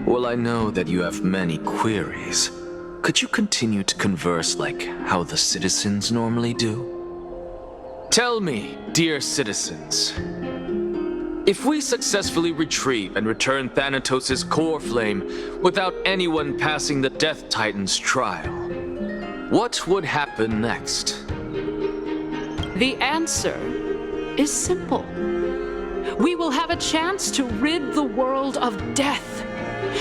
Well, I know that you have many queries. Could you continue to converse like how the citizens normally do? Tell me, dear citizens, if we successfully retrieve and return Thanatos' core flame without anyone passing the Death Titan's trial, what would happen next? The answer is simple. We will have a chance to rid the world of death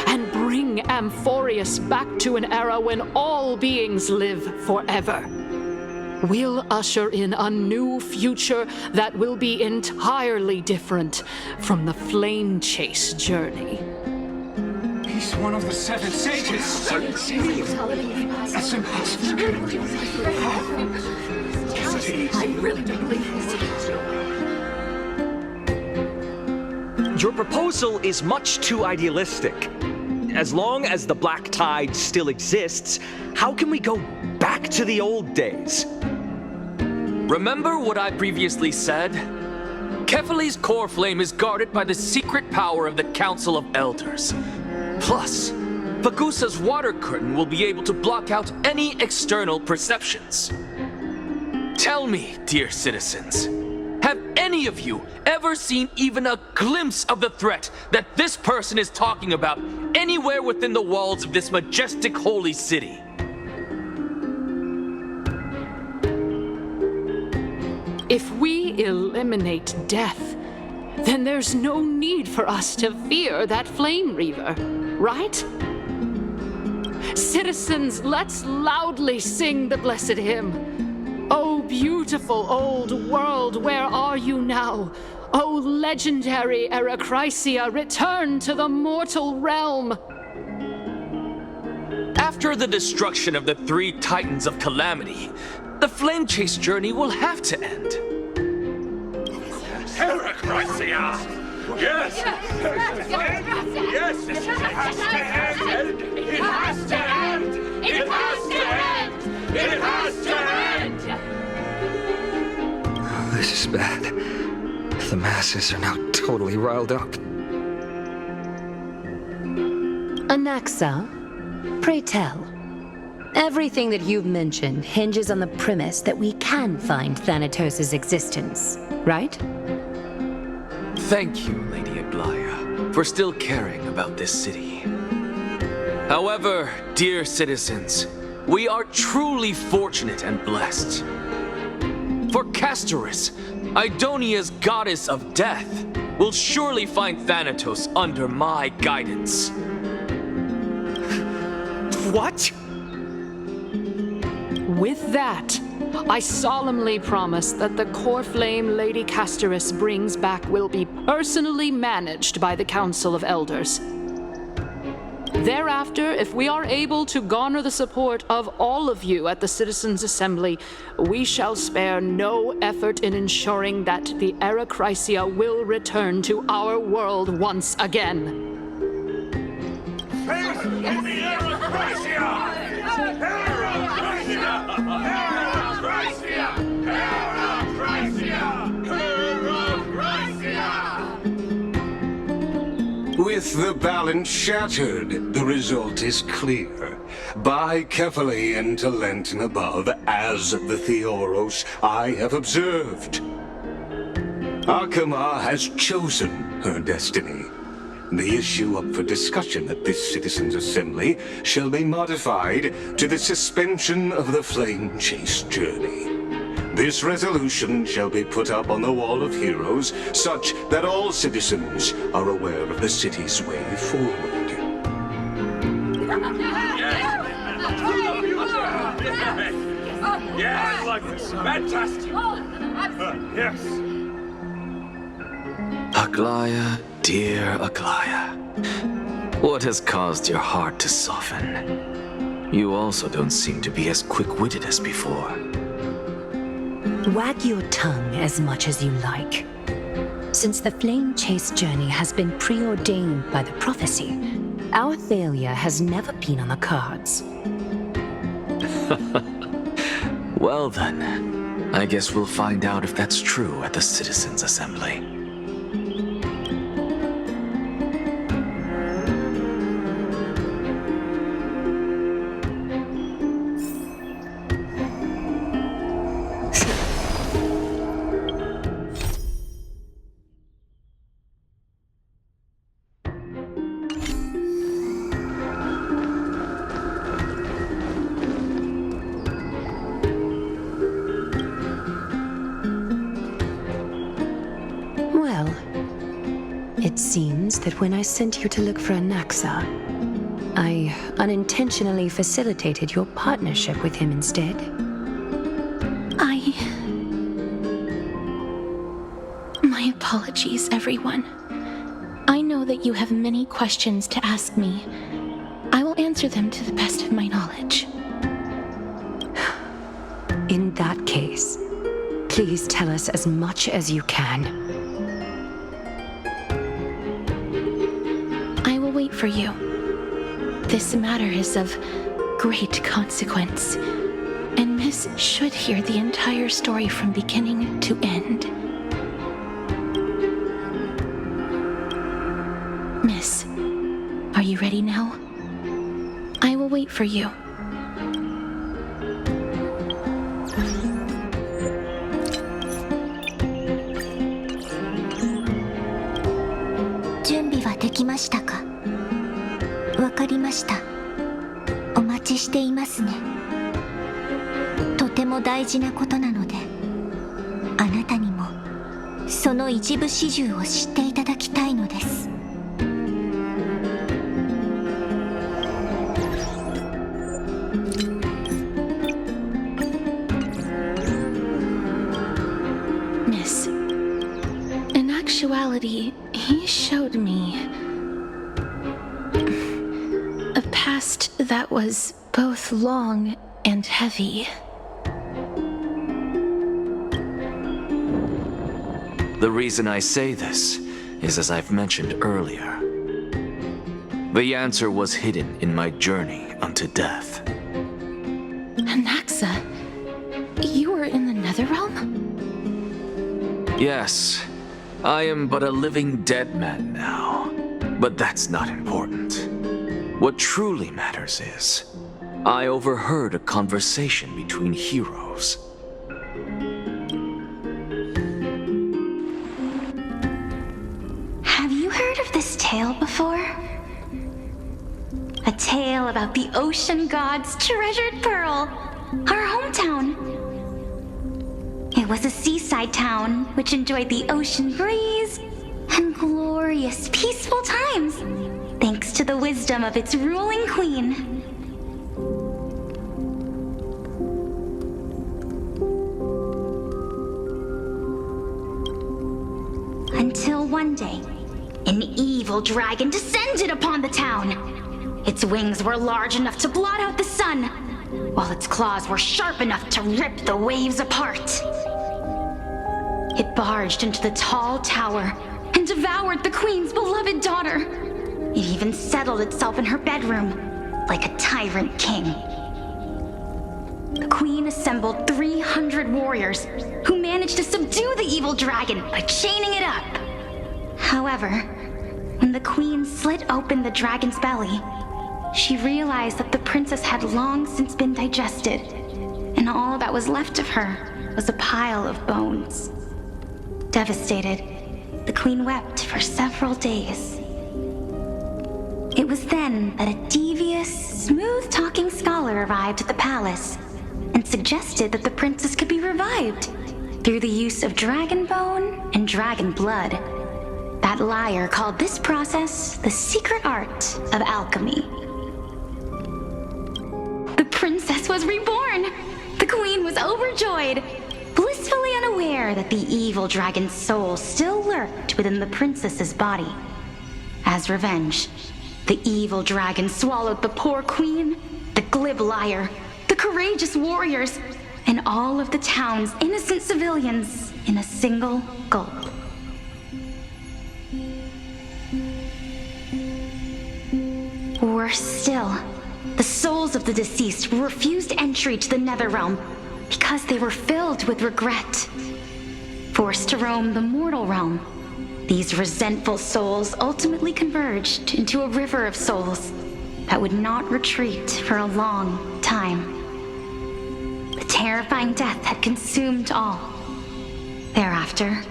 and bring Amphorius back to an era when all beings live forever. We'll usher in a new future that will be entirely different from the flame chase journey. He's one of the 7 sages. That's impossible. I really don't believe Your proposal is much too idealistic. As long as the Black Tide still exists, how can we go back to the old days? Remember what I previously said? Kefali's core flame is guarded by the secret power of the Council of Elders. Plus, Pagusa's water curtain will be able to block out any external perceptions. Tell me, dear citizens, have any of you ever seen even a glimpse of the threat that this person is talking about anywhere within the walls of this majestic holy city? If we eliminate death, then there's no need for us to fear that Flame Reaver, right? Citizens, let's loudly sing the blessed hymn. Oh, beautiful old world, where are you now? Oh, legendary Erechrysia, return to the mortal realm. After the destruction of the 3 Titans of Calamity, the flame chase journey will have to end. Erechrysia! Yes! Yes! It has to end! It has to end! It has to end! It has to end! Oh, this is bad. The masses are now totally riled up. Anaxa, pray tell. Everything that you've mentioned hinges on the premise that we can find Thanatos' existence, right? Thank you, Lady Aglaia, for still caring about this city. However, dear citizens, we are truly fortunate and blessed. For Castorus, Idonia's goddess of death, will surely find Thanatos under my guidance. What? With that, I solemnly promise that the core flame Lady Casterus brings back will be personally managed by the Council of Elders. Thereafter, if we are able to garner the support of all of you at the Citizens' Assembly, we shall spare no effort in ensuring that the Era Chrysia will return to our world once again. With the balance shattered, the result is clear. Buy carefully into Lenten above, as the Theoros I have observed. Akama has chosen her destiny. The issue up for discussion at this Citizens' Assembly shall be modified to the suspension of the Flame Chase journey. This resolution shall be put up on the Wall of Heroes, such that all citizens are aware of the city's way forward. Yeah, I like this. Fantastic. Yes. Aglaya, dear Aglaya, what has caused your heart to soften? You also don't seem to be as quick-witted as before. Wag your tongue as much as you like. Since the Flame Chase journey has been preordained by the prophecy, our failure has never been on the cards. Well then, I guess we'll find out if that's true at the Citizens' Assembly. It seems that when I sent you to look for Anaxa, I unintentionally facilitated your partnership with him instead. My apologies, everyone. I know that you have many questions to ask me. I will answer them to the best of my knowledge. In that case, please tell us as much as you can. Wait for you. This matter is of great consequence, and Miss should hear the entire story from beginning to end. Miss, are you ready now? I will wait for you. Junbi wa dekimashita ka? わかりました。お待ちしていますね。とても大事なことなので、あなたにもその一部始終を知っていただきたいのです。Miss, in actuality, he showed me a past that was both long and heavy. The reason I say this is as I've mentioned earlier. The answer was hidden in my journey unto death. Anaxa, you were in the Netherrealm? Yes, I am but a living dead man now, but that's not important. What truly matters is, I overheard a conversation between heroes. Have you heard of this tale before? A tale about the ocean god's treasured pearl, our hometown. It was a seaside town which enjoyed the ocean breeze, and glorious, peaceful times, thanks to the wisdom of its ruling queen. Until one day, an evil dragon descended upon the town. Its wings were large enough to blot out the sun, while its claws were sharp enough to rip the waves apart. It barged into the tall tower and devoured the queen's beloved daughter. It even settled itself in her bedroom, like a tyrant king. The queen assembled 300 warriors who managed to subdue the evil dragon by chaining it up. However, when the queen slit open the dragon's belly, she realized that the princess had long since been digested, and all that was left of her was a pile of bones. Devastated, the queen wept for several days. It was then that a devious, smooth-talking scholar arrived at the palace and suggested that the princess could be revived through the use of dragon bone and dragon blood. That liar called this process the secret art of alchemy. The princess was reborn! The queen was overjoyed, blissfully unaware that the evil dragon's soul still lurked within the princess's body. As revenge, the evil dragon swallowed the poor queen, the glib liar, the courageous warriors, and all of the town's innocent civilians in a single gulp. Worse still, the souls of the deceased refused entry to the Netherrealm because they were filled with regret. Forced to roam the mortal realm, these resentful souls ultimately converged into a river of souls that would not retreat for a long time. The terrifying death had consumed all. Thereafter,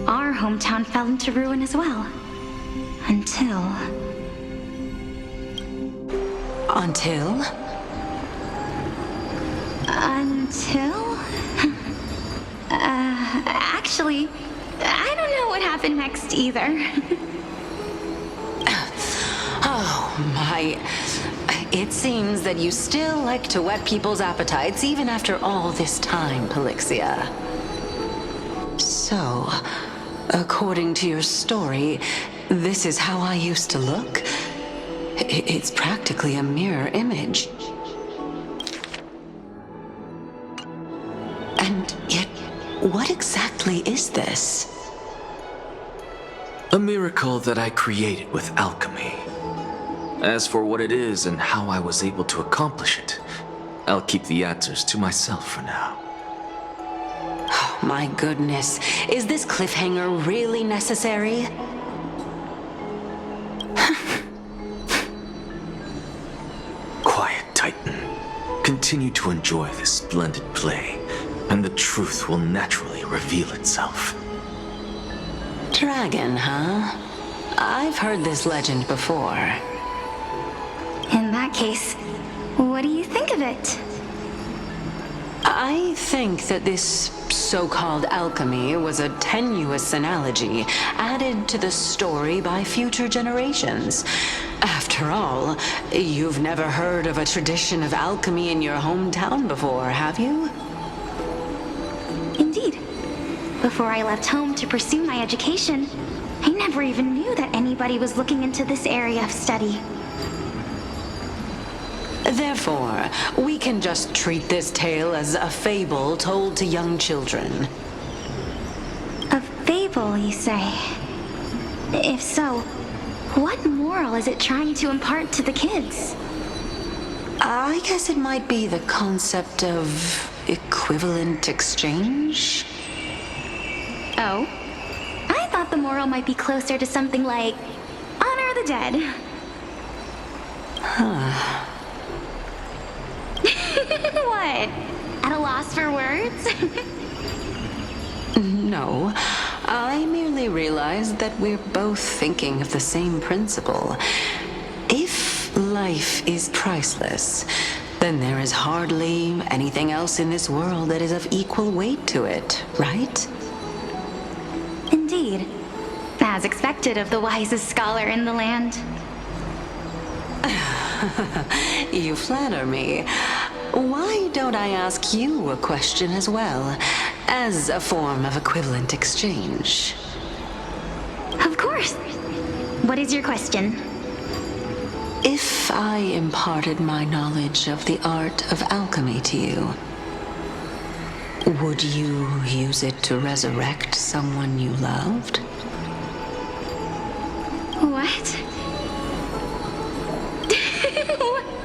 our hometown fell into ruin as well. Until... Actually, I don't know what happened next either. Oh, my. It seems that you still like to whet people's appetites even after all this time, Pelixia. So, according to your story, this is how I used to look? It's practically a mirror image. And yet, what exactly is this? A miracle that I created with alchemy. As for what it is and how I was able to accomplish it, I'll keep the answers to myself for now. Oh, my goodness, is this cliffhanger really necessary? Quiet, Titan. Continue to enjoy this splendid play, and the truth will naturally reveal itself. Dragon, huh? I've heard this legend before. In that case, what do you think of it? I think that this so-called alchemy was a tenuous analogy added to the story by future generations. After all, you've never heard of a tradition of alchemy in your hometown before, have you? Indeed. Before I left home to pursue my education, I never even knew that anybody was looking into this area of study. Therefore, we can just treat this tale as a fable told to young children. A fable, you say? If so, what moral is it trying to impart to the kids? I guess it might be the concept of equivalent exchange? Oh? I thought the moral might be closer to something like honor the dead. Huh. What? At a loss for words? No, I merely realized that we're both thinking of the same principle. If life is priceless, then there is hardly anything else in this world that is of equal weight to it, right? Indeed. as expected of the wisest scholar in the land. You flatter me. Why don't I ask you a question as well, as a form of equivalent exchange? Of course. What is your question? If I imparted my knowledge of the art of alchemy to you, would you use it to resurrect someone you loved? What?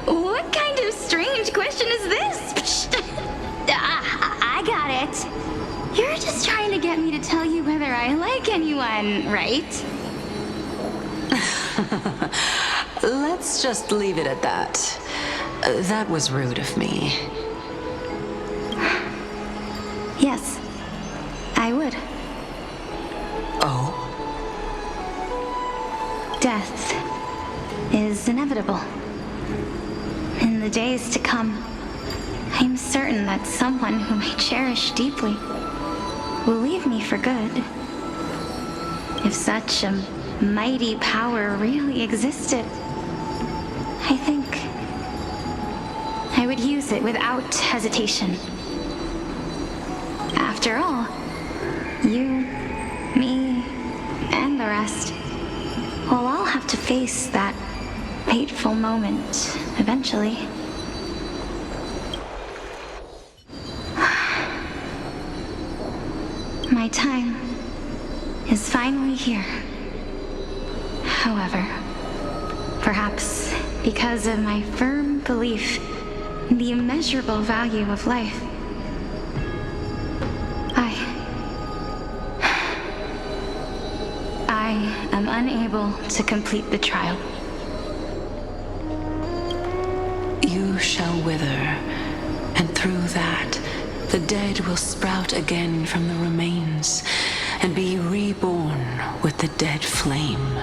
What kind of strange question is this? I got it. You're just trying to get me to tell you whether I like anyone, right? Let's just leave it at that. That was rude of me. Yes, I would. Oh? Death is inevitable. In the days to come, I'm certain that someone whom I cherish deeply will leave me for good. If such a mighty power really existed, I think I would use it without hesitation. After all, you, me, and the rest will all have to face that fateful moment eventually. My time is finally here. However, perhaps because of my firm belief in the immeasurable value of life, I am unable to complete the trial. You shall wither, and through that, the dead will sprout again from the remains and be reborn with the dead flame.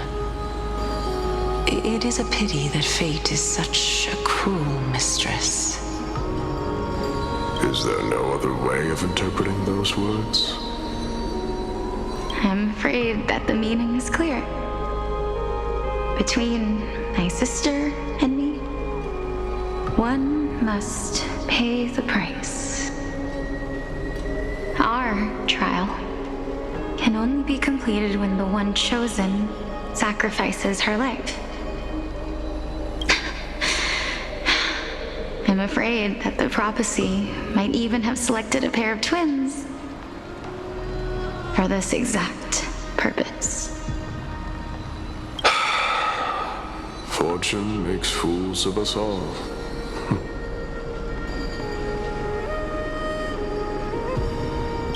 It is a pity that fate is such a cruel mistress. Is there no other way of interpreting those words? I'm afraid that the meaning is clear. Between my sister and me, one must pay the price. Our trial can only be completed when the one chosen sacrifices her life. I'm afraid that the prophecy might even have selected a pair of twins for this exact purpose. Fortune makes fools of us all.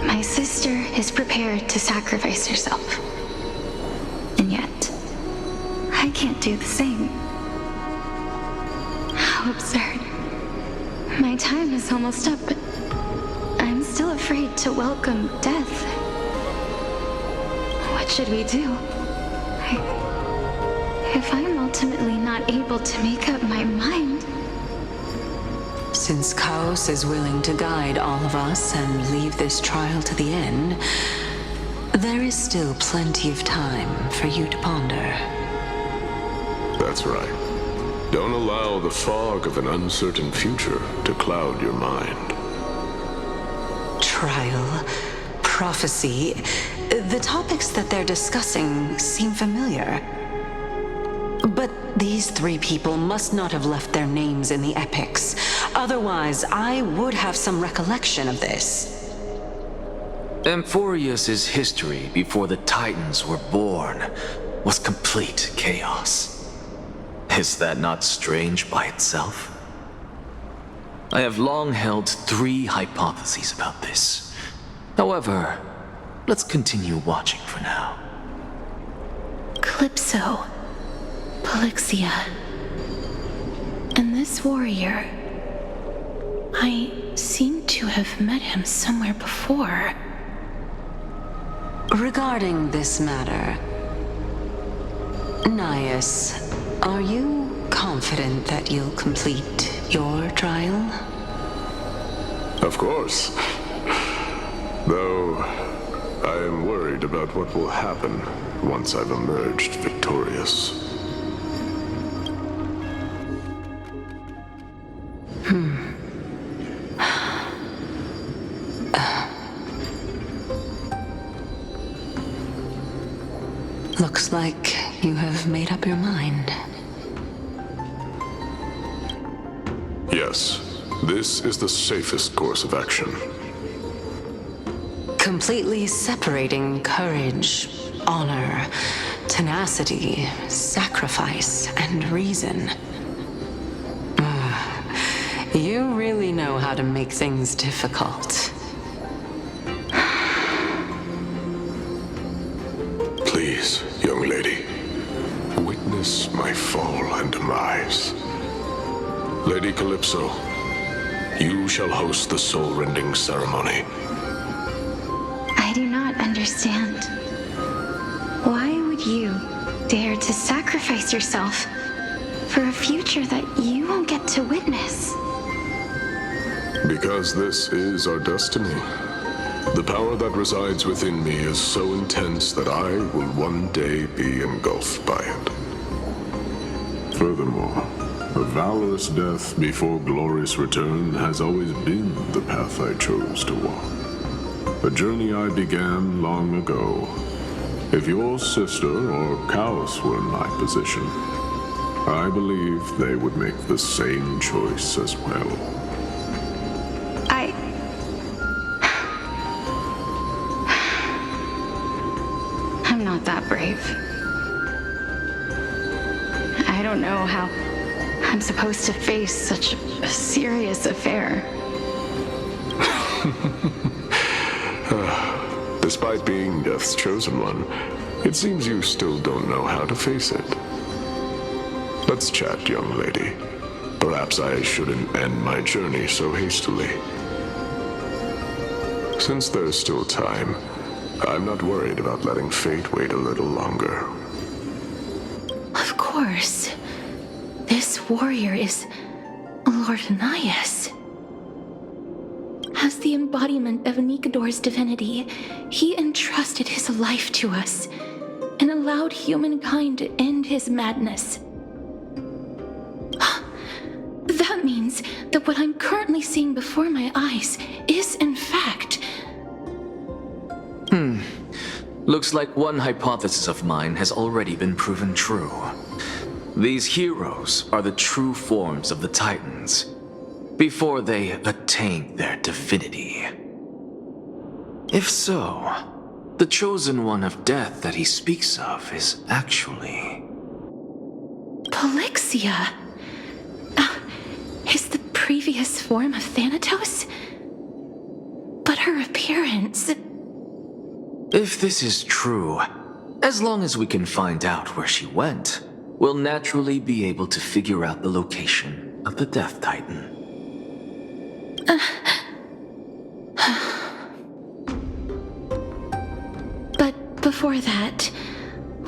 My sister is prepared to sacrifice herself. And yet, I can't do the same. How absurd. My time is almost up, but I'm still afraid to welcome death. What should we do? If I'm ultimately not able to make up my mind... Since Chaos is willing to guide all of us and leave this trial to the end, there is still plenty of time for you to ponder. That's right. Don't allow the fog of an uncertain future to cloud your mind. Trial, prophecy, the topics that they're discussing seem familiar. But these three people must not have left their names in the epics. Otherwise, I would have some recollection of this. Amphorius's history before the Titans were born was complete chaos. Is that not strange by itself? I have long held 3 hypotheses about this. However, let's continue watching for now. Calypso, Polixia, and this warrior. I seem to have met him somewhere before. Regarding this matter, Nias, are you confident that you'll complete your trial? Of course. Though, I am worried about what will happen once I've emerged victorious. Looks like you have made up your mind. Yes, this is the safest course of action. Completely separating courage, honor, tenacity, sacrifice, and reason. You really know how to make things difficult. Please, young lady, witness my fall and demise. Lady Calypso, you shall host the soul-rending ceremony. I do not understand. Why would you dare to sacrifice yourself for a future that you won't get to witness? Because this is our destiny. The power that resides within me is so intense that I will one day be engulfed by it. Furthermore, a valorous death before glorious return has always been the path I chose to walk. A journey I began long ago. If your sister or Callus were in my position, I believe they would make the same choice as well. I'm not that brave. I don't know how I'm supposed to face such a serious affair. Despite being Death's chosen one, it seems you still don't know how to face it. Let's chat, young lady. Perhaps I shouldn't end my journey so hastily. Since there's still time, I'm not worried about letting fate wait a little longer. Of course. This warrior is Lord Anias. As the embodiment of Nikador's divinity, he entrusted his life to us and allowed humankind to end his madness. That means that what I'm currently seeing before my eyes is, in fact... Looks like one hypothesis of mine has already been proven true. These heroes are the true forms of the Titans, before they attained their divinity. If so, the chosen one of death that he speaks of is actually... Polixia? Is the previous form of Thanatos? But her appearance... If this is true, as long as we can find out where she went, we'll naturally be able to figure out the location of the Death Titan. But before that,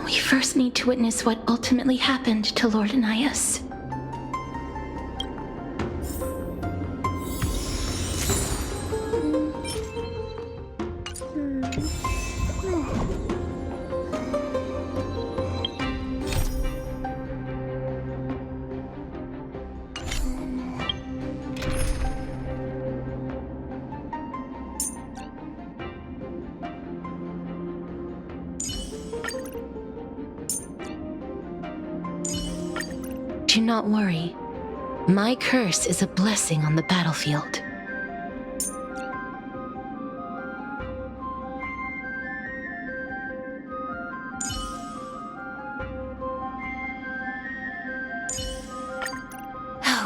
we first need to witness what ultimately happened to Lord Anias. Do not worry. My curse is a blessing on the battlefield.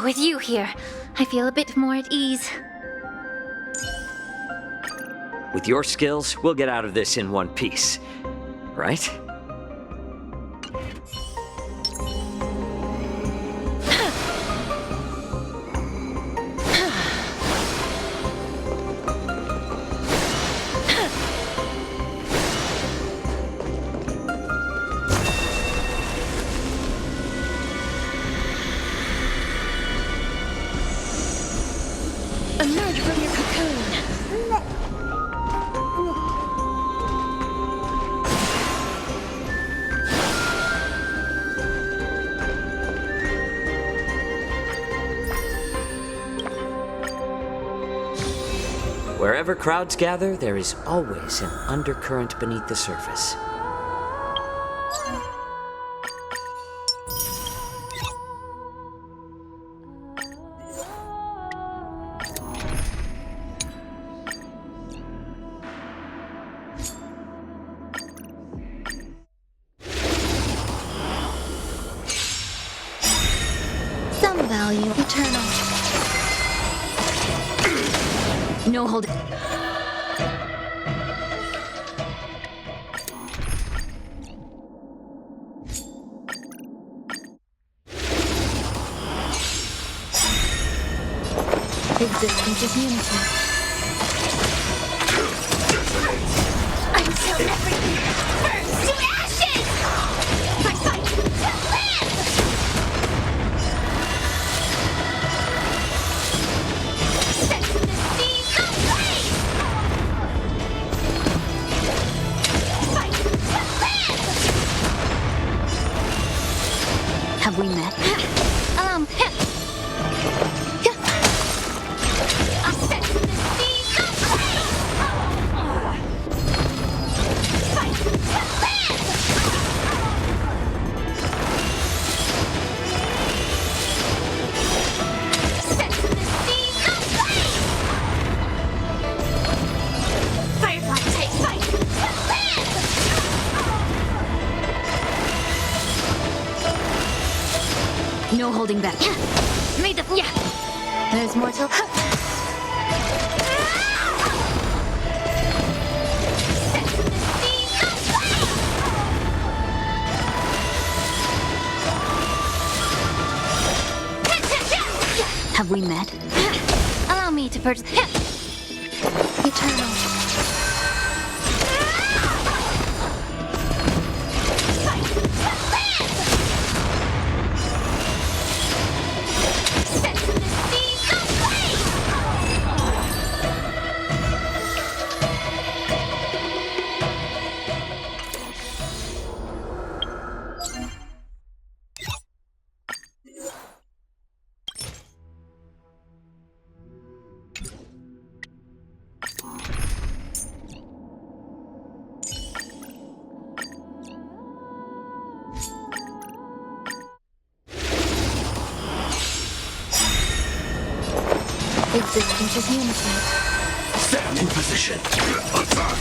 With you here, I feel a bit more at ease. With your skills, we'll get out of this in one piece. Right? Emerge from your cocoon! Wherever crowds gather, there is always an undercurrent beneath the surface. Some value eternal. No hold. Existence is unity. Until everything burns to ashes! My fight to live! Set the seas ablaze! Fight to live! Have we met? No holding back. Made the There's more to Have we met? Allow me to purchase eternal. Existence is unity. Stand in position. Attack!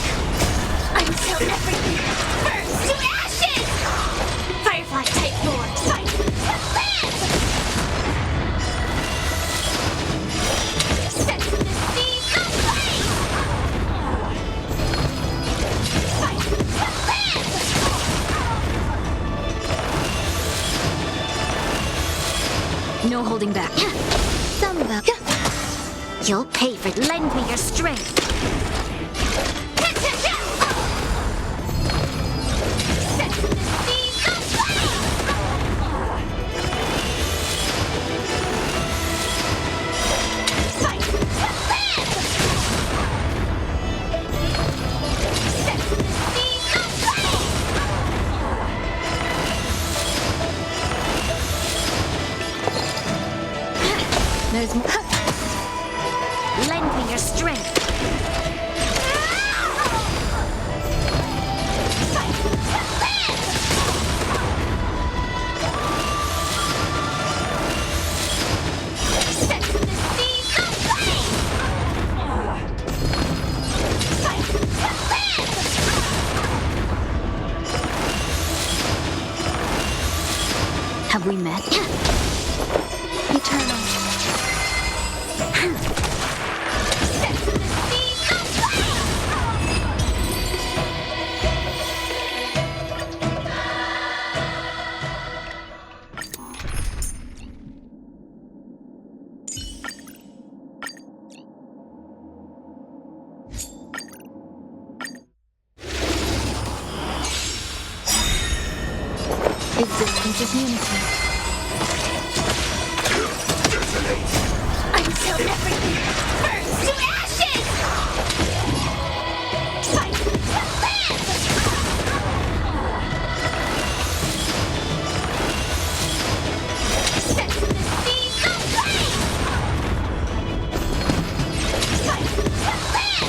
Until everything burns to ashes! Firefly type form, fight! Set the seas ablaze! Fight! No holding back. Some value. You'll pay for it. Lend me your strength. There's more. Lend me your strength. Have we met? Eternal. Existence is unity. Until everything burns to ashes! Fight! Set the seas ablaze! Fight!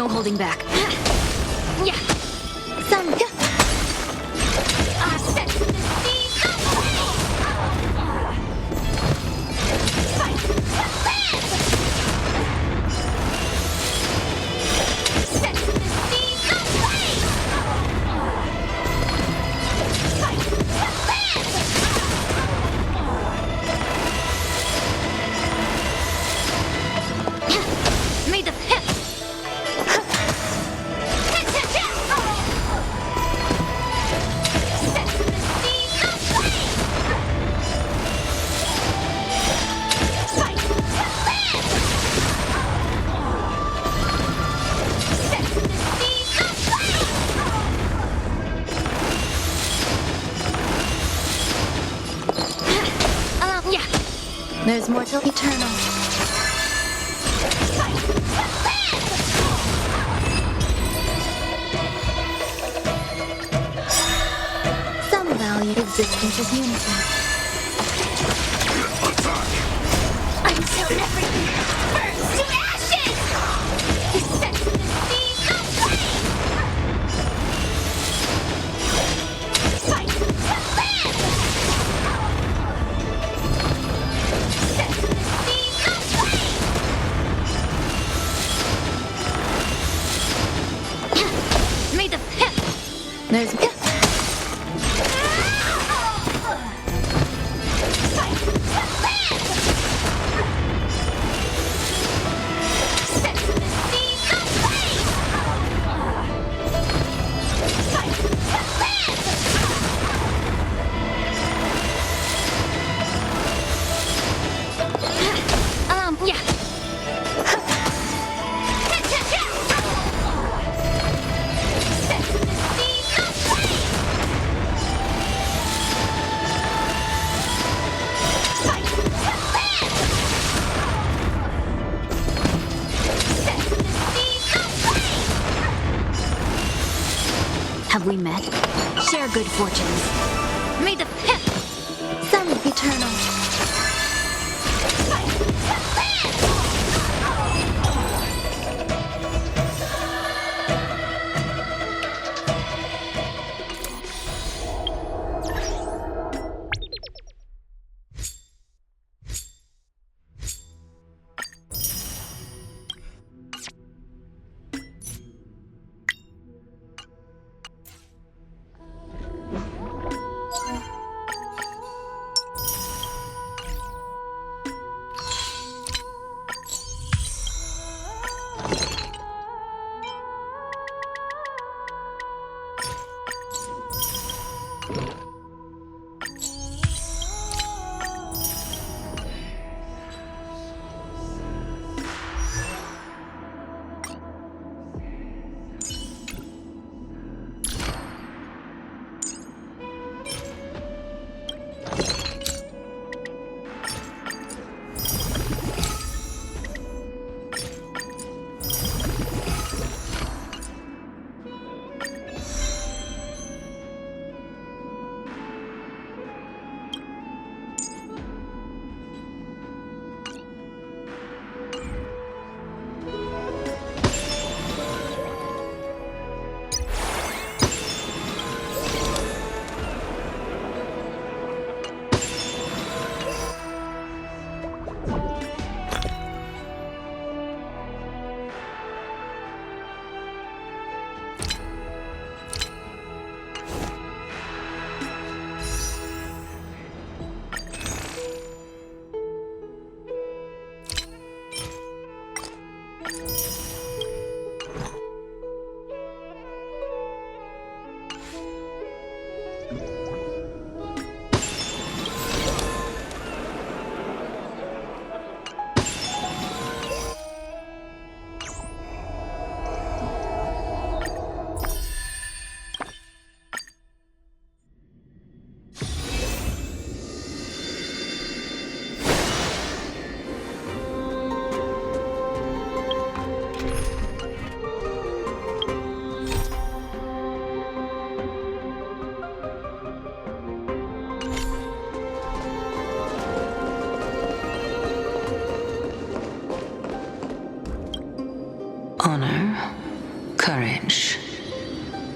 No holding back. Yeah. Some. Set the seas aflame! Fight the land! Set the seas aflame! Fight the land! May the pip. Yeah. There's more till eternal. Some value existence as unity. Until everything burns to ashes! Set the seas aflame! Fight the land! Set the seas aflame! May the pip. There's pip. Fight the land! Set the seas aflame! Fight the land! Yeah. Set the seas aflame! Fight the land! Set the seas aflame! Have we met? Share good fortunes. May the pip. Some eternal.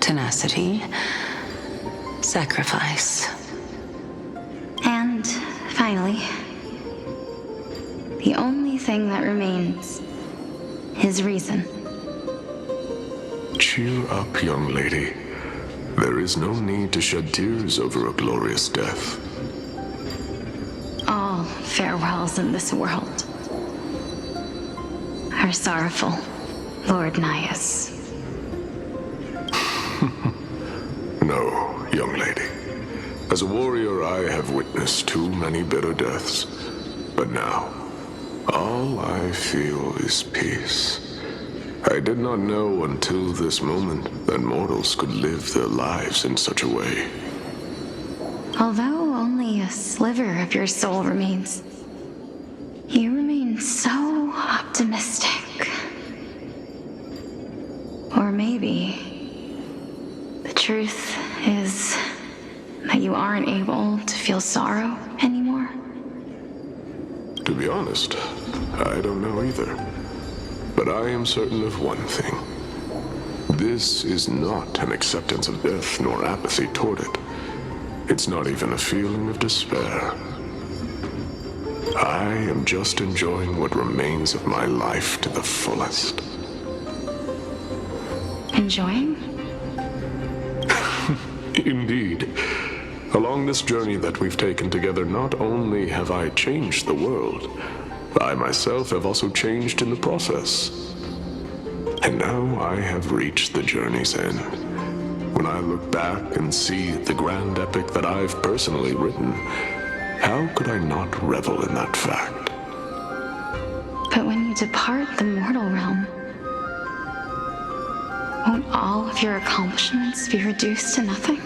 tenacity, sacrifice. And finally, the only thing that remains is reason. Cheer up, young lady. There is no need to shed tears over a glorious death. All farewells in this world are sorrowful, Lord Nias. No, young lady. As a warrior, I have witnessed too many bitter deaths. But now, all I feel is peace. I did not know until this moment that mortals could live their lives in such a way. Although only a sliver of your soul remains, you remain so optimistic. Or maybe the truth is that you aren't able to feel sorrow anymore. To be honest, I don't know either. But I am certain of one thing. This is not an acceptance of death nor apathy toward it. It's not even a feeling of despair. I am just enjoying what remains of my life to the fullest. Enjoying? Indeed. Along this journey that we've taken together, not only have I changed the world, I myself have also changed in the process. And now I have reached the journey's end. When I look back and see the grand epic that I've personally written, how could I not revel in that fact? But when you depart the mortal realm, won't all of your accomplishments be reduced to nothing?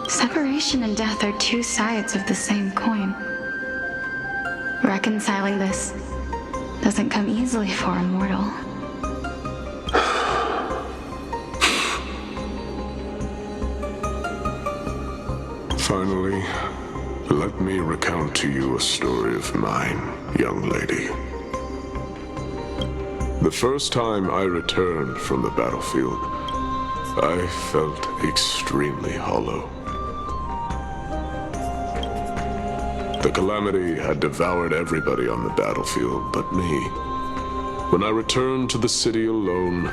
Separation and death are two sides of the same coin. Reconciling this doesn't come easily for a mortal. Finally, let me recount to you a story of mine, young lady. The first time I returned from the battlefield, I felt extremely hollow. The calamity had devoured everybody on the battlefield but me. When I returned to the city alone,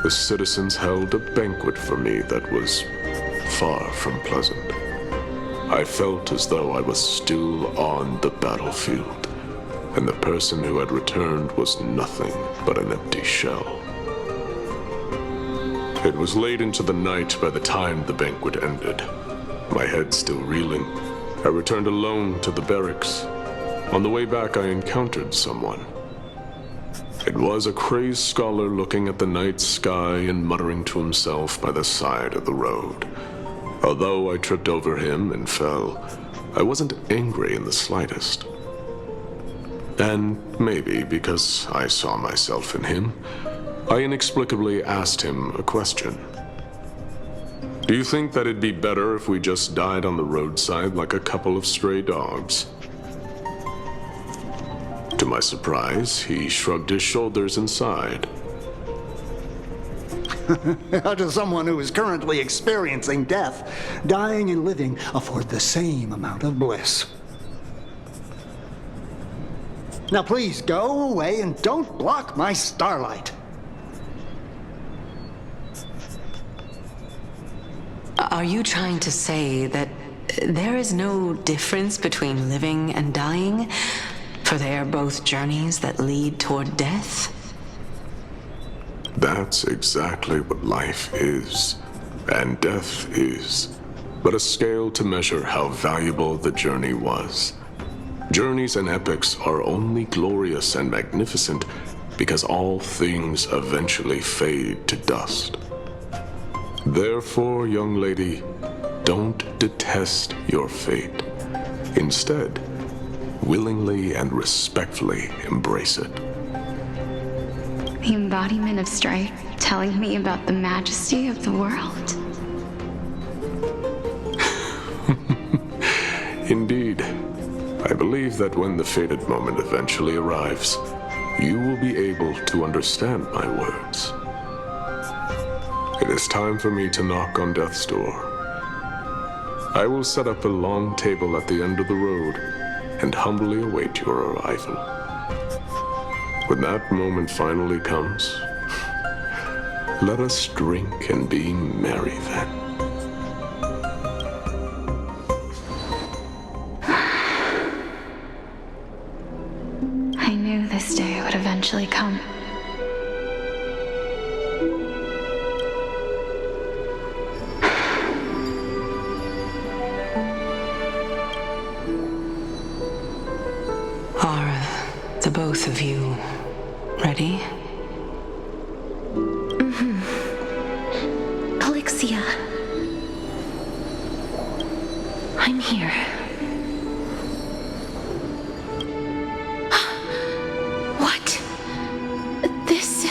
the citizens held a banquet for me that was far from pleasant. I felt as though I was still on the battlefield, and the person who had returned was nothing but an empty shell. It was late into the night by the time the banquet ended. My head still reeling, I returned alone to the barracks. On the way back, I encountered someone. It was a crazed scholar looking at the night sky and muttering to himself by the side of the road. Although I tripped over him and fell, I wasn't angry in the slightest. And maybe because I saw myself in him, I inexplicably asked him a question. Do you think that it'd be better if we just died on the roadside like a couple of stray dogs? To my surprise, he shrugged his shoulders and sighed. To someone who is currently experiencing death, dying and living afford the same amount of bliss. Now please go away and don't block my starlight. Are you trying to say that there is no difference between living and dying, for they are both journeys that lead toward death? That's exactly what life is, and death is, but a scale to measure how valuable the journey was. Journeys and epics are only glorious and magnificent because all things eventually fade to dust. Therefore, young lady, don't detest your fate. Instead, willingly and respectfully embrace it. The embodiment of strife telling me about the majesty of the world. Indeed. I believe that when the fated moment eventually arrives, you will be able to understand my words. It is time for me to knock on death's door. I will set up a long table at the end of the road and humbly await your arrival. When that moment finally comes, let us drink and be merry then. I knew this day would eventually come. Are the both of you ready? Polixia. I'm here. What? This...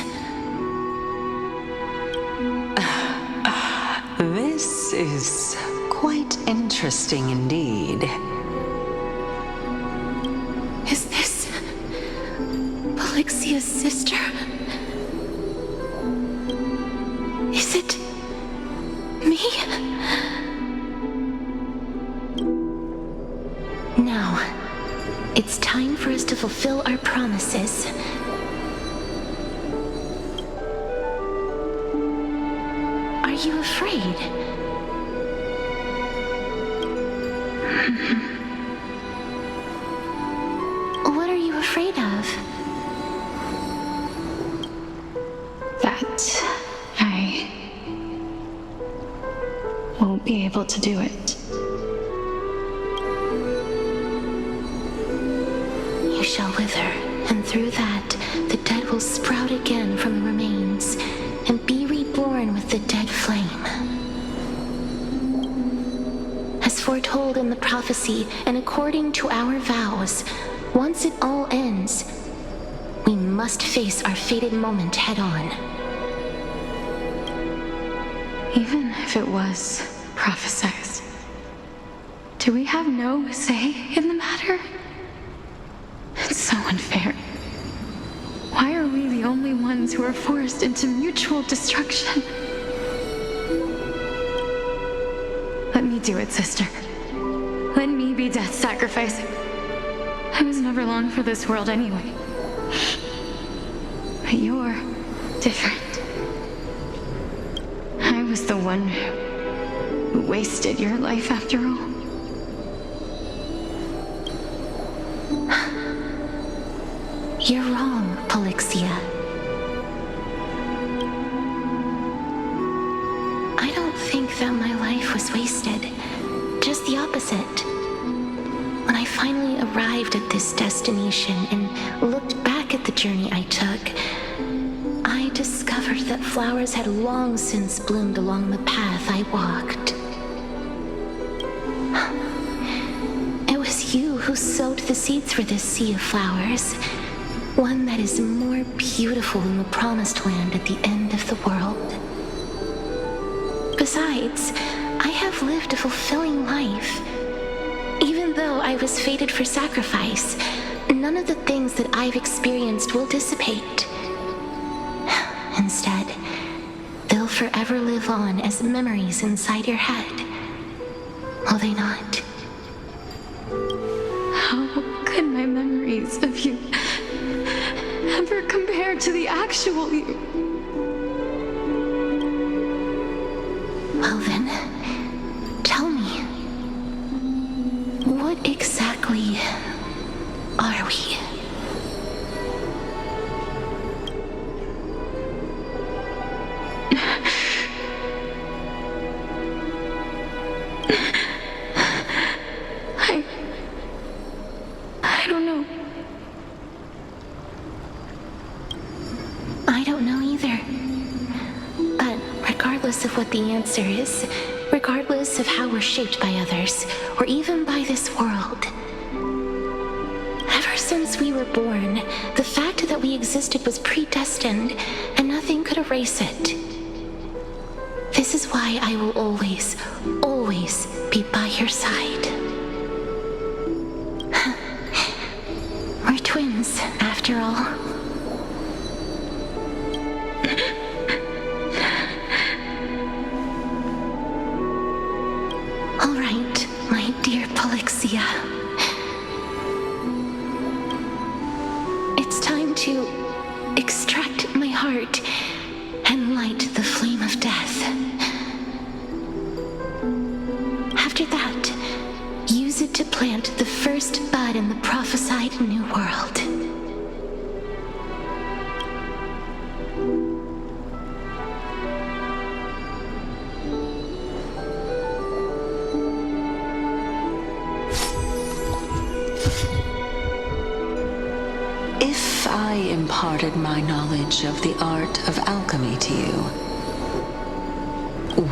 This is quite interesting indeed. Is this... Polixia's sister? Is it... me? Now, it's time for us to fulfill our promises. Are you afraid? What are you afraid of? That I won't be able to do it. You shall wither, and through that, the dead will sprout again from the remains, and be reborn with the dead flame. As foretold in the prophecy, and according to our vows, once it all ends, we must face our fated moment head on. Even if it was prophesied, do we have no say in the matter? It's so unfair. Why are we the only ones who are forced into mutual destruction? Let me do it, sister. Let me be death's sacrifice. I was never long for this world anyway. But you're different. I was the one who wasted your life after all. You're wrong, Polixia. I don't think that my life was wasted. Just the opposite. When I finally arrived at this destination and looked back at the journey I took, I discovered that flowers had long since bloomed along the path I walked. It was you who sowed the seeds for this sea of flowers. One that is more beautiful than the promised land at the end of the world. Besides, I have lived a fulfilling life. Even though I was fated for sacrifice, none of the things that I've experienced will dissipate. Instead, they'll forever live on as memories inside your head. Will they not? How could my memories of you ever compare to the actual you? Well then, tell me, what exactly are we? I don't know. I don't know either. But regardless of what the answer is, regardless of how we're shaped by others, or even by this world, ever since we were born, the fact that we existed was predestined, and nothing could erase it. This is why I will always, always be by your side. We're twins, after all. to extract my heart and light the flame of death. After that, use it to plant the first bud in the prophesied new world. If I imparted my knowledge of the art of alchemy to you,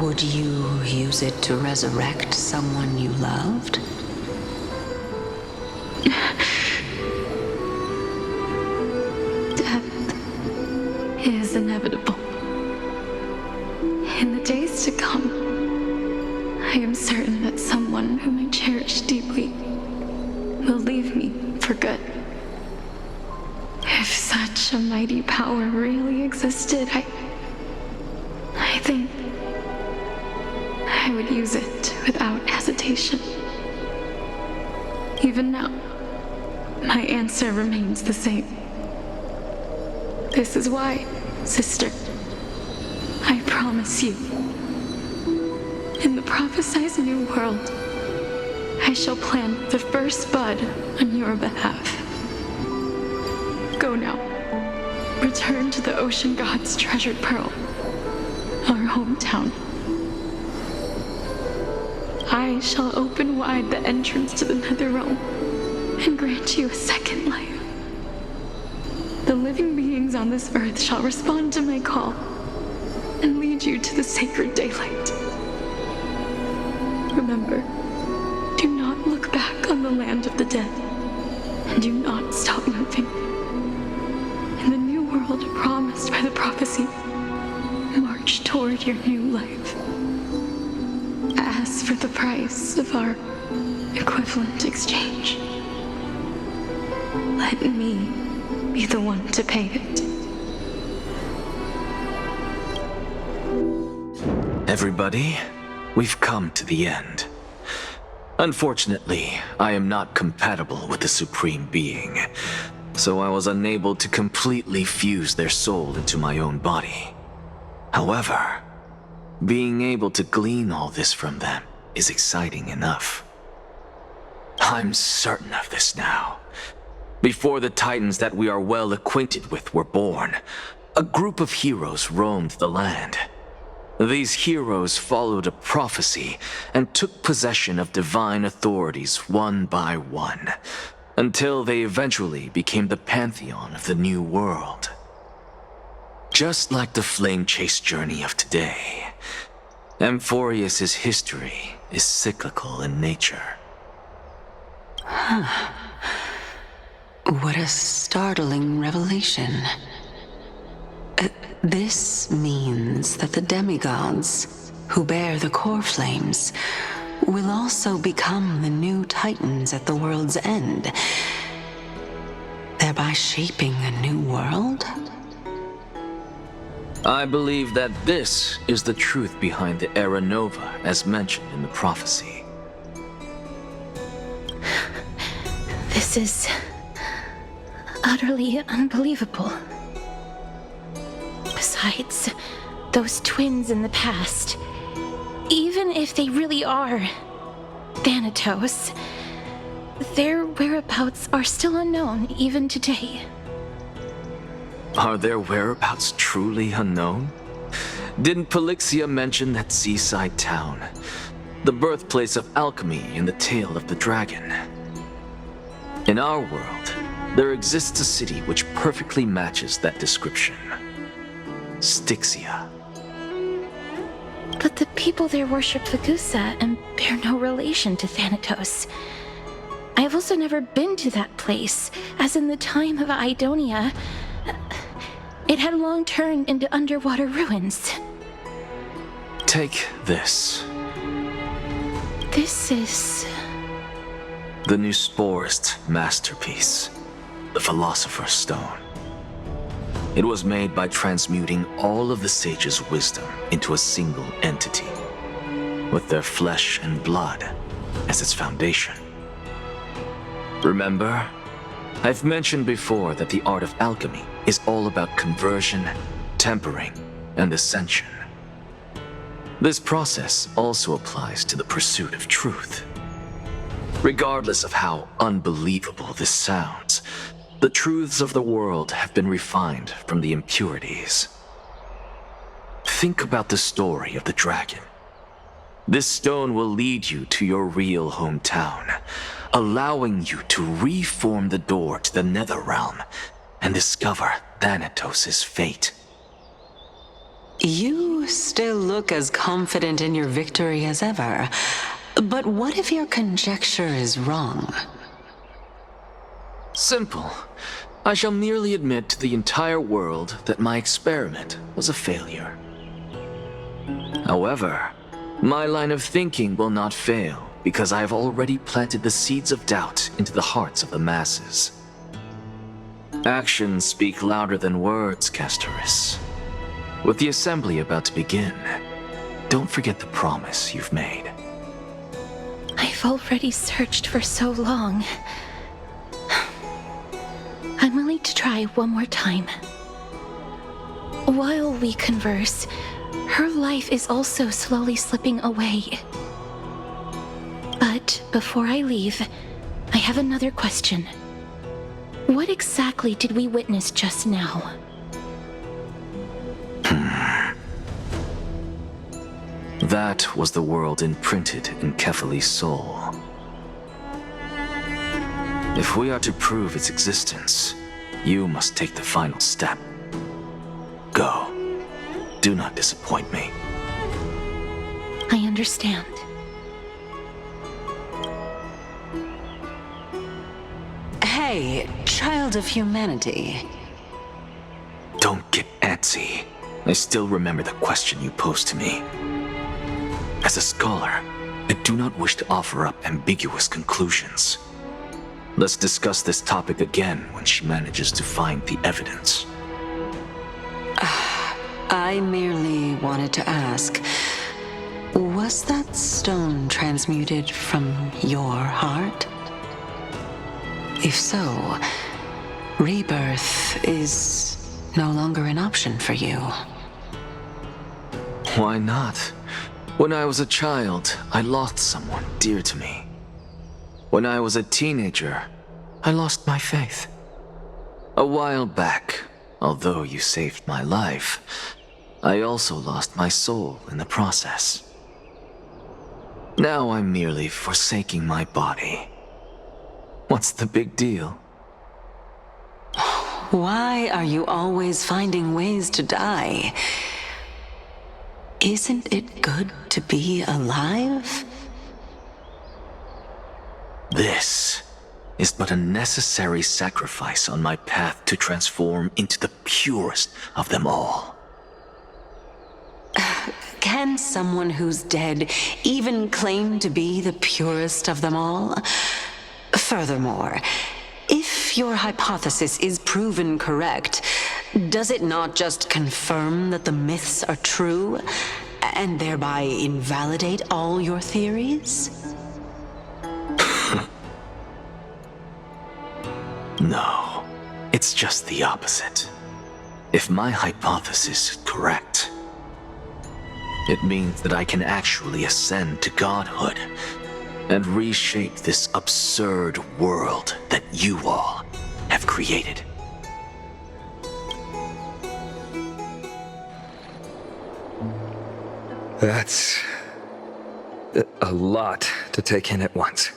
would you use it to resurrect someone you loved? Death is inevitable. In the days to come, I am certain that someone whom I cherish deeply will leave me for good. If such a mighty power really existed, I think I would use it without hesitation. Even now, my answer remains the same. This is why, sister, I promise you, in the prophesied new world, I shall plant the first bud on your behalf. Go now. Return to the ocean god's treasured pearl, our hometown. I shall open wide the entrance to the Netherrealm and grant you a second life. The living beings on this earth shall respond to my call and lead you to the sacred daylight. Remember, do not look back on the land of the dead, and do not stop moving. In the new world promised by the prophecy, march toward your new life. As for the price of our equivalent exchange, let me be the one to pay it. Everybody, we've come to the end. Unfortunately, I am not compatible with the Supreme Being, so I was unable to completely fuse their soul into my own body. However, being able to glean all this from them is exciting enough. I'm certain of this now. Before the Titans that we are well acquainted with were born, a group of heroes roamed the land. These heroes followed a prophecy and took possession of divine authorities one by one, until they eventually became the pantheon of the new world. Just like the flame chase journey of today, Amphorius's history is cyclical in nature. Huh. What a startling revelation. This means that the demigods, who bear the core flames, will also become the new Titans at the world's end, thereby shaping a new world? I believe that this is the truth behind the Era Nova as mentioned in the prophecy. This is utterly unbelievable. Besides, those twins in the past, even if they really are Thanatos, their whereabouts are still unknown even today. Are their whereabouts truly unknown? Didn't Polixia mention that seaside town, the birthplace of alchemy in the tale of the dragon? In our world, there exists a city which perfectly matches that description. Styxia. But the people there worship Fagusa and bear no relation to Thanatos. I have also never been to that place, as in the time of Idonia, it had long turned into underwater ruins. Take this. This is... the new Sporist masterpiece, the Philosopher's Stone. It was made by transmuting all of the sages' wisdom into a single entity, with their flesh and blood as its foundation. Remember, I've mentioned before that the art of alchemy is all about conversion, tempering, and ascension. This process also applies to the pursuit of truth. Regardless of how unbelievable this sounds, the truths of the world have been refined from the impurities. Think about the story of the dragon. This stone will lead you to your real hometown, allowing you to reform the door to the nether realm and discover Thanatos' fate. You still look as confident in your victory as ever. But what if your conjecture is wrong? Simple. I shall merely admit to the entire world that my experiment was a failure. However, my line of thinking will not fail because I have already planted the seeds of doubt into the hearts of the masses. Actions speak louder than words, Castorus. With the assembly about to begin, don't forget the promise you've made. I've already searched for so long. I'm willing to try one more time. While we converse, her life is also slowly slipping away. But before I leave, I have another question. What exactly did we witness just now? That was the world imprinted in Kefali's soul. If we are to prove its existence, you must take the final step. Go. Do not disappoint me. I understand. Hey, child of humanity. Don't get antsy. I still remember the question you posed to me. As a scholar, I do not wish to offer up ambiguous conclusions. Let's discuss this topic again when she manages to find the evidence. I merely wanted to ask, was that stone transmuted from your heart? If so, rebirth is no longer an option for you. Why not? When I was a child, I lost someone dear to me. When I was a teenager, I lost my faith. A while back, although you saved my life, I also lost my soul in the process. Now I'm merely forsaking my body. What's the big deal? Why are you always finding ways to die? Isn't it good to be alive? This is but a necessary sacrifice on my path to transform into the purest of them all. Can someone who's dead even claim to be the purest of them all? Furthermore, if your hypothesis is proven correct, does it not just confirm that the myths are true, and thereby invalidate all your theories? No, it's just the opposite. If my hypothesis is correct, it means that I can actually ascend to godhood and reshape this absurd world that you all have created. That's a lot to take in at once.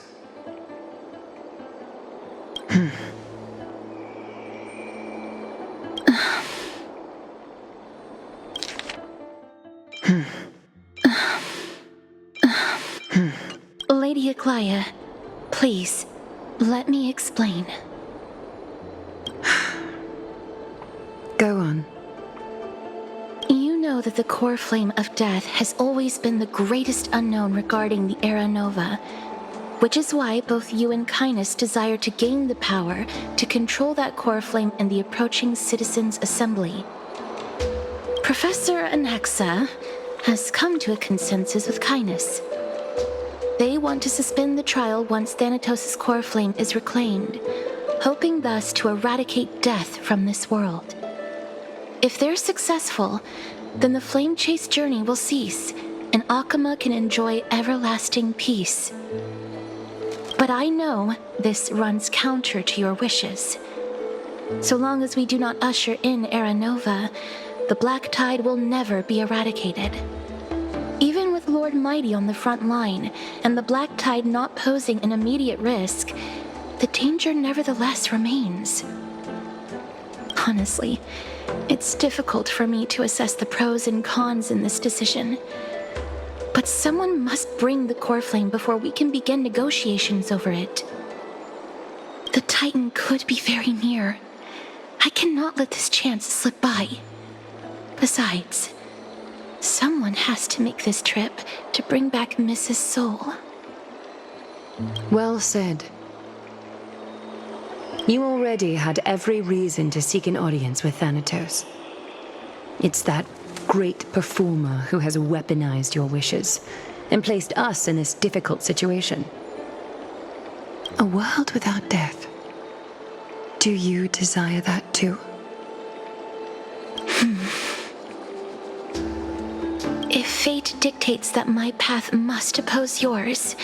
Lady Aglaia, please, let me explain. Go on. You know that the core flame of death has always been the greatest unknown regarding the Era Nova, which is why both you and Kainis desire to gain the power to control that core flame in the approaching Citizens' Assembly. Professor Anaxa has come to a consensus with Kainis. They want to suspend the trial once Thanatos' core flame is reclaimed, hoping thus to eradicate death from this world. If they're successful, then the flame chase journey will cease, and Akama can enjoy everlasting peace. But I know this runs counter to your wishes. So long as we do not usher in Era Nova, the Black Tide will never be eradicated. Even with Lord Mighty on the front line, and the Black Tide not posing an immediate risk, the danger nevertheless remains. Honestly, it's difficult for me to assess the pros and cons in this decision. But someone must bring the core flame before we can begin negotiations over it. The Titan could be very near. I cannot let this chance slip by. Besides, someone has to make this trip to bring back Mrs. Soul. Well said. You already had every reason to seek an audience with Thanatos. It's that great performer who has weaponized your wishes and placed us in this difficult situation. A world without death. Do you desire that too? If fate dictates that my path must oppose yours,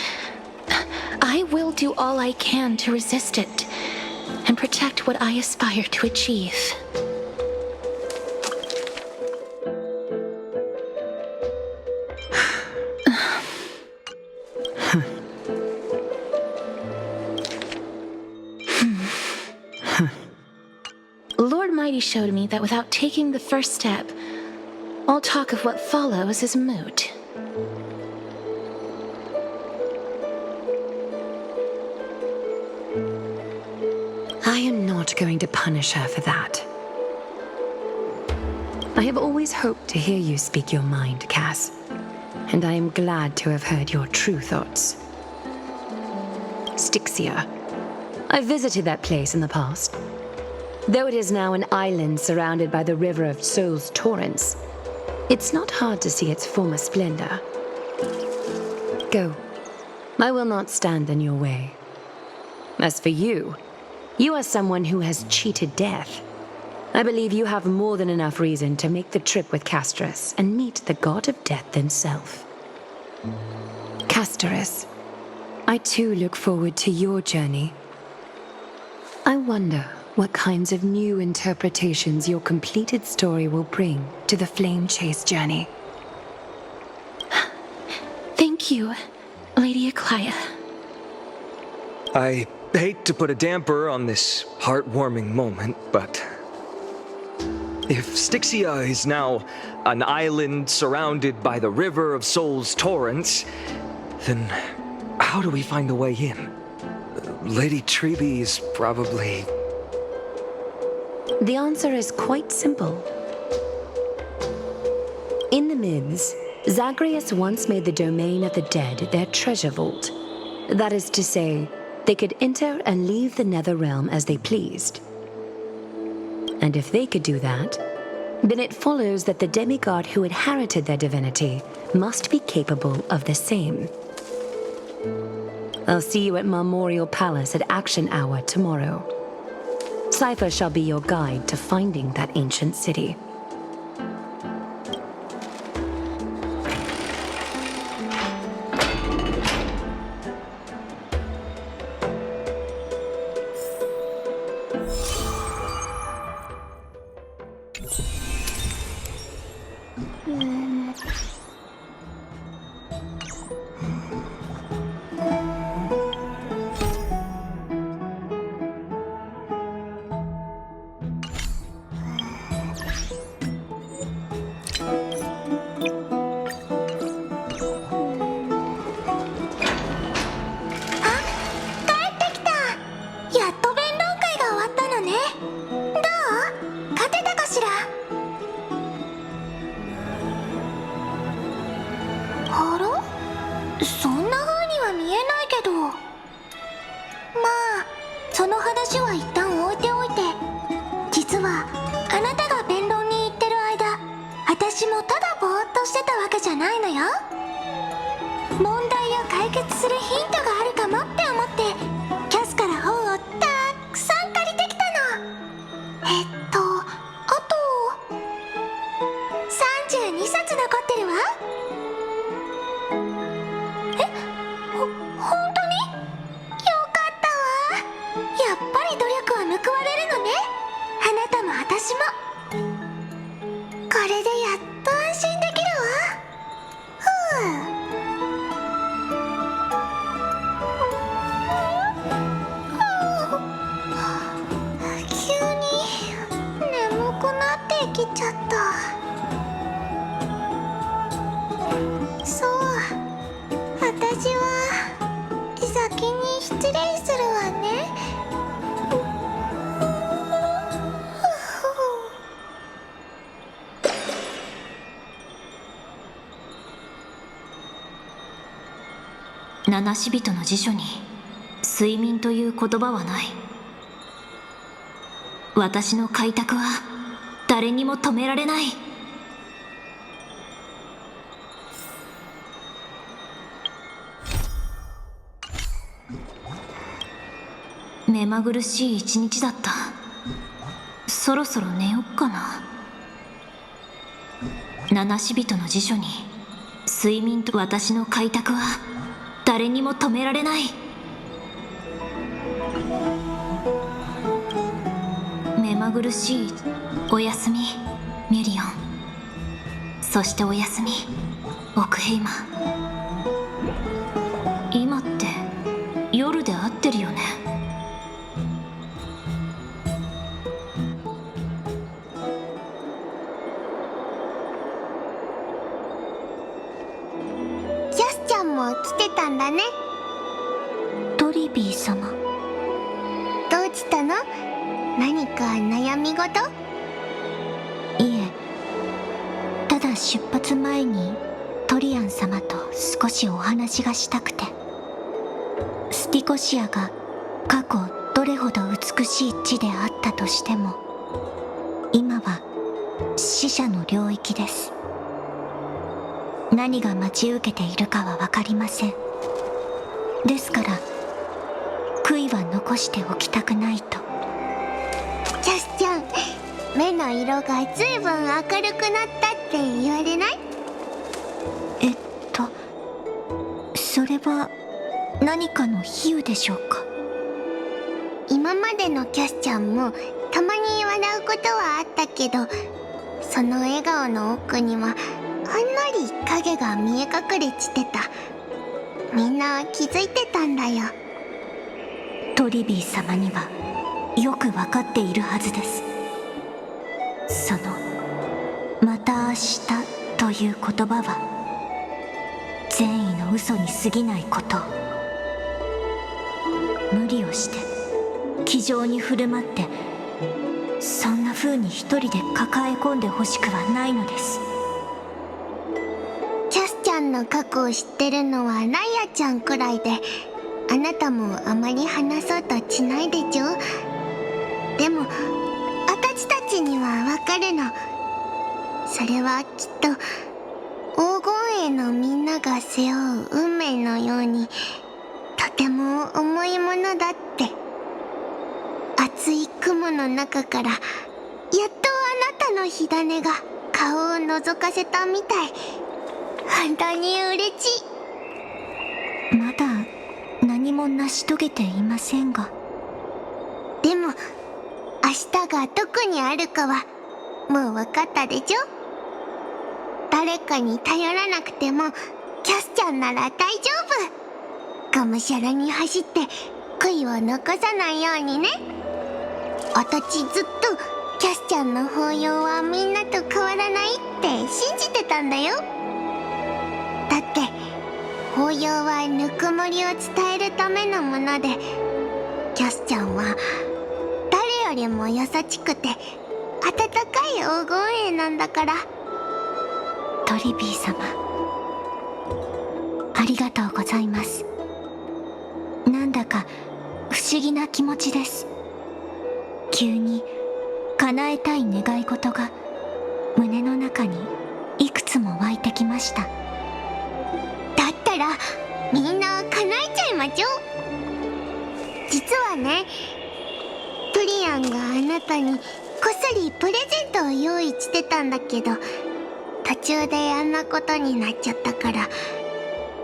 I will do all I can to resist it and protect what I aspire to achieve. Lord Mighty showed me that without taking the first step, all talk of what follows is moot. I am not going to punish her for that. I have always hoped to hear you speak your mind, Cass, and I am glad to have heard your true thoughts. Styxia. I visited that place in the past. Though it is now an island surrounded by the river of Soul's torrents, it's not hard to see its former splendor. Go. I will not stand in your way. As for you, you are someone who has cheated death. I believe you have more than enough reason to make the trip with Castorus and meet the god of death himself. Castorus, I too look forward to your journey. I wonder what kinds of new interpretations your completed story will bring to the flame chase journey. Thank you, Lady Akaya. I hate to put a damper on this heartwarming moment, but if Styxia is now an island surrounded by the river of Soul's torrents, then how do we find a way in? Lady Treby is probably... The answer is quite simple. In the myths, Zagreus once made the domain of the dead their treasure vault. That is to say, they could enter and leave the nether realm as they pleased. And if they could do that, then it follows that the demigod who inherited their divinity must be capable of the same. I'll see you at Memorial Palace at Action Hour tomorrow. Cypher shall be your guide to finding that ancient city. あと32冊残ってるわ。本当に？よかったわ。やっぱり努力は報われるのね。あなたも私も。これでやっと安心できるわ。急に眠くなってきちゃった。そう、私は先に失礼するわね。七死人の辞書に睡眠という言葉はない。私の開拓は誰にも止められない。目まぐるしい一日だった。そろそろ寝よっかな。七死人の辞書に睡眠と私の開拓は誰にも止められない。目まぐるしいおやすみミュリオン、そしておやすみオクヘイマ。今って夜で合ってるよね。キャスちゃんも来てたんだね。トリビー様、どうしたの？何か悩み事？いえ、ただ出発前にトリアン様と少しお話がしたくて。スティコシアが過去どれほど美しい地であったとしても、今は死者の領域です。何が待ち受けているかは分かりません。ですから悔いは残しておきたくないと。キャスちゃん、目の色がずいぶん明るくなったって言われない？それは何かの比喩でしょうか？今までのキャスちゃんもたまに笑うことはあったけど、その笑顔の奥にはほんのり影が見え隠れしてた。みんな気づいてたんだよ。トリビー様にはよくわかっているはずです。そのまた明日という言葉は善意の嘘に過ぎないこと。無理をして気丈に振る舞って、そんな風に一人で抱え込んでほしくはないのです。キャスちゃんの過去を知ってるのはライアちゃんくらいで、あなたもあまり話そうとしないでちょ。でも私たちにはわかるの。それはきっと黄金栄のみんなが背負う運命のようにとても重いものだって。厚い雲の中からやっとあなたの火種が顔を覗かせたみたい。本当に嬉しい。まだ何も成し遂げていませんが。でも明日がどこにあるかはもう分かったでしょ。誰かに頼らなくてもキャスちゃんなら大丈夫。がむしゃらに走って悔いを残さないようにね。私ずっとキャスちゃんの抱擁はみんなと変わらないって信じてたんだよ。だって抱擁はぬくもりを伝えるためのもので、キャスちゃんは誰よりも優しくて温かい黄金栄なんだから。トリビー様、ありがとうございます。なんだか不思議な気持ちです。急に叶えたい願い事が胸の中にいくつも湧いてきました。だったらみんな叶えちゃいましょう。実はね、プリアンがあなたにりプレゼントを用意してたんだけど、途中であんなことになっちゃったから、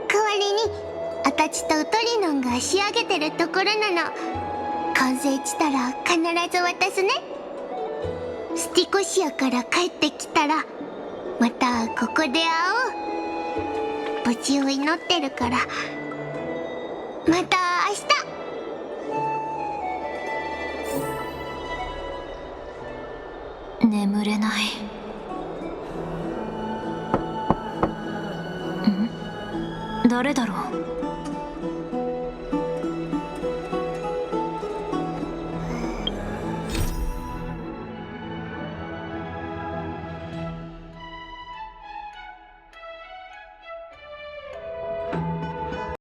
代わりにあたちとウトリノンが仕上げてるところなの。完成したら必ず渡すね。スティコシアから帰ってきたらまたここで会おう。無事を祈ってるから、また明日。眠れない。誰だろう。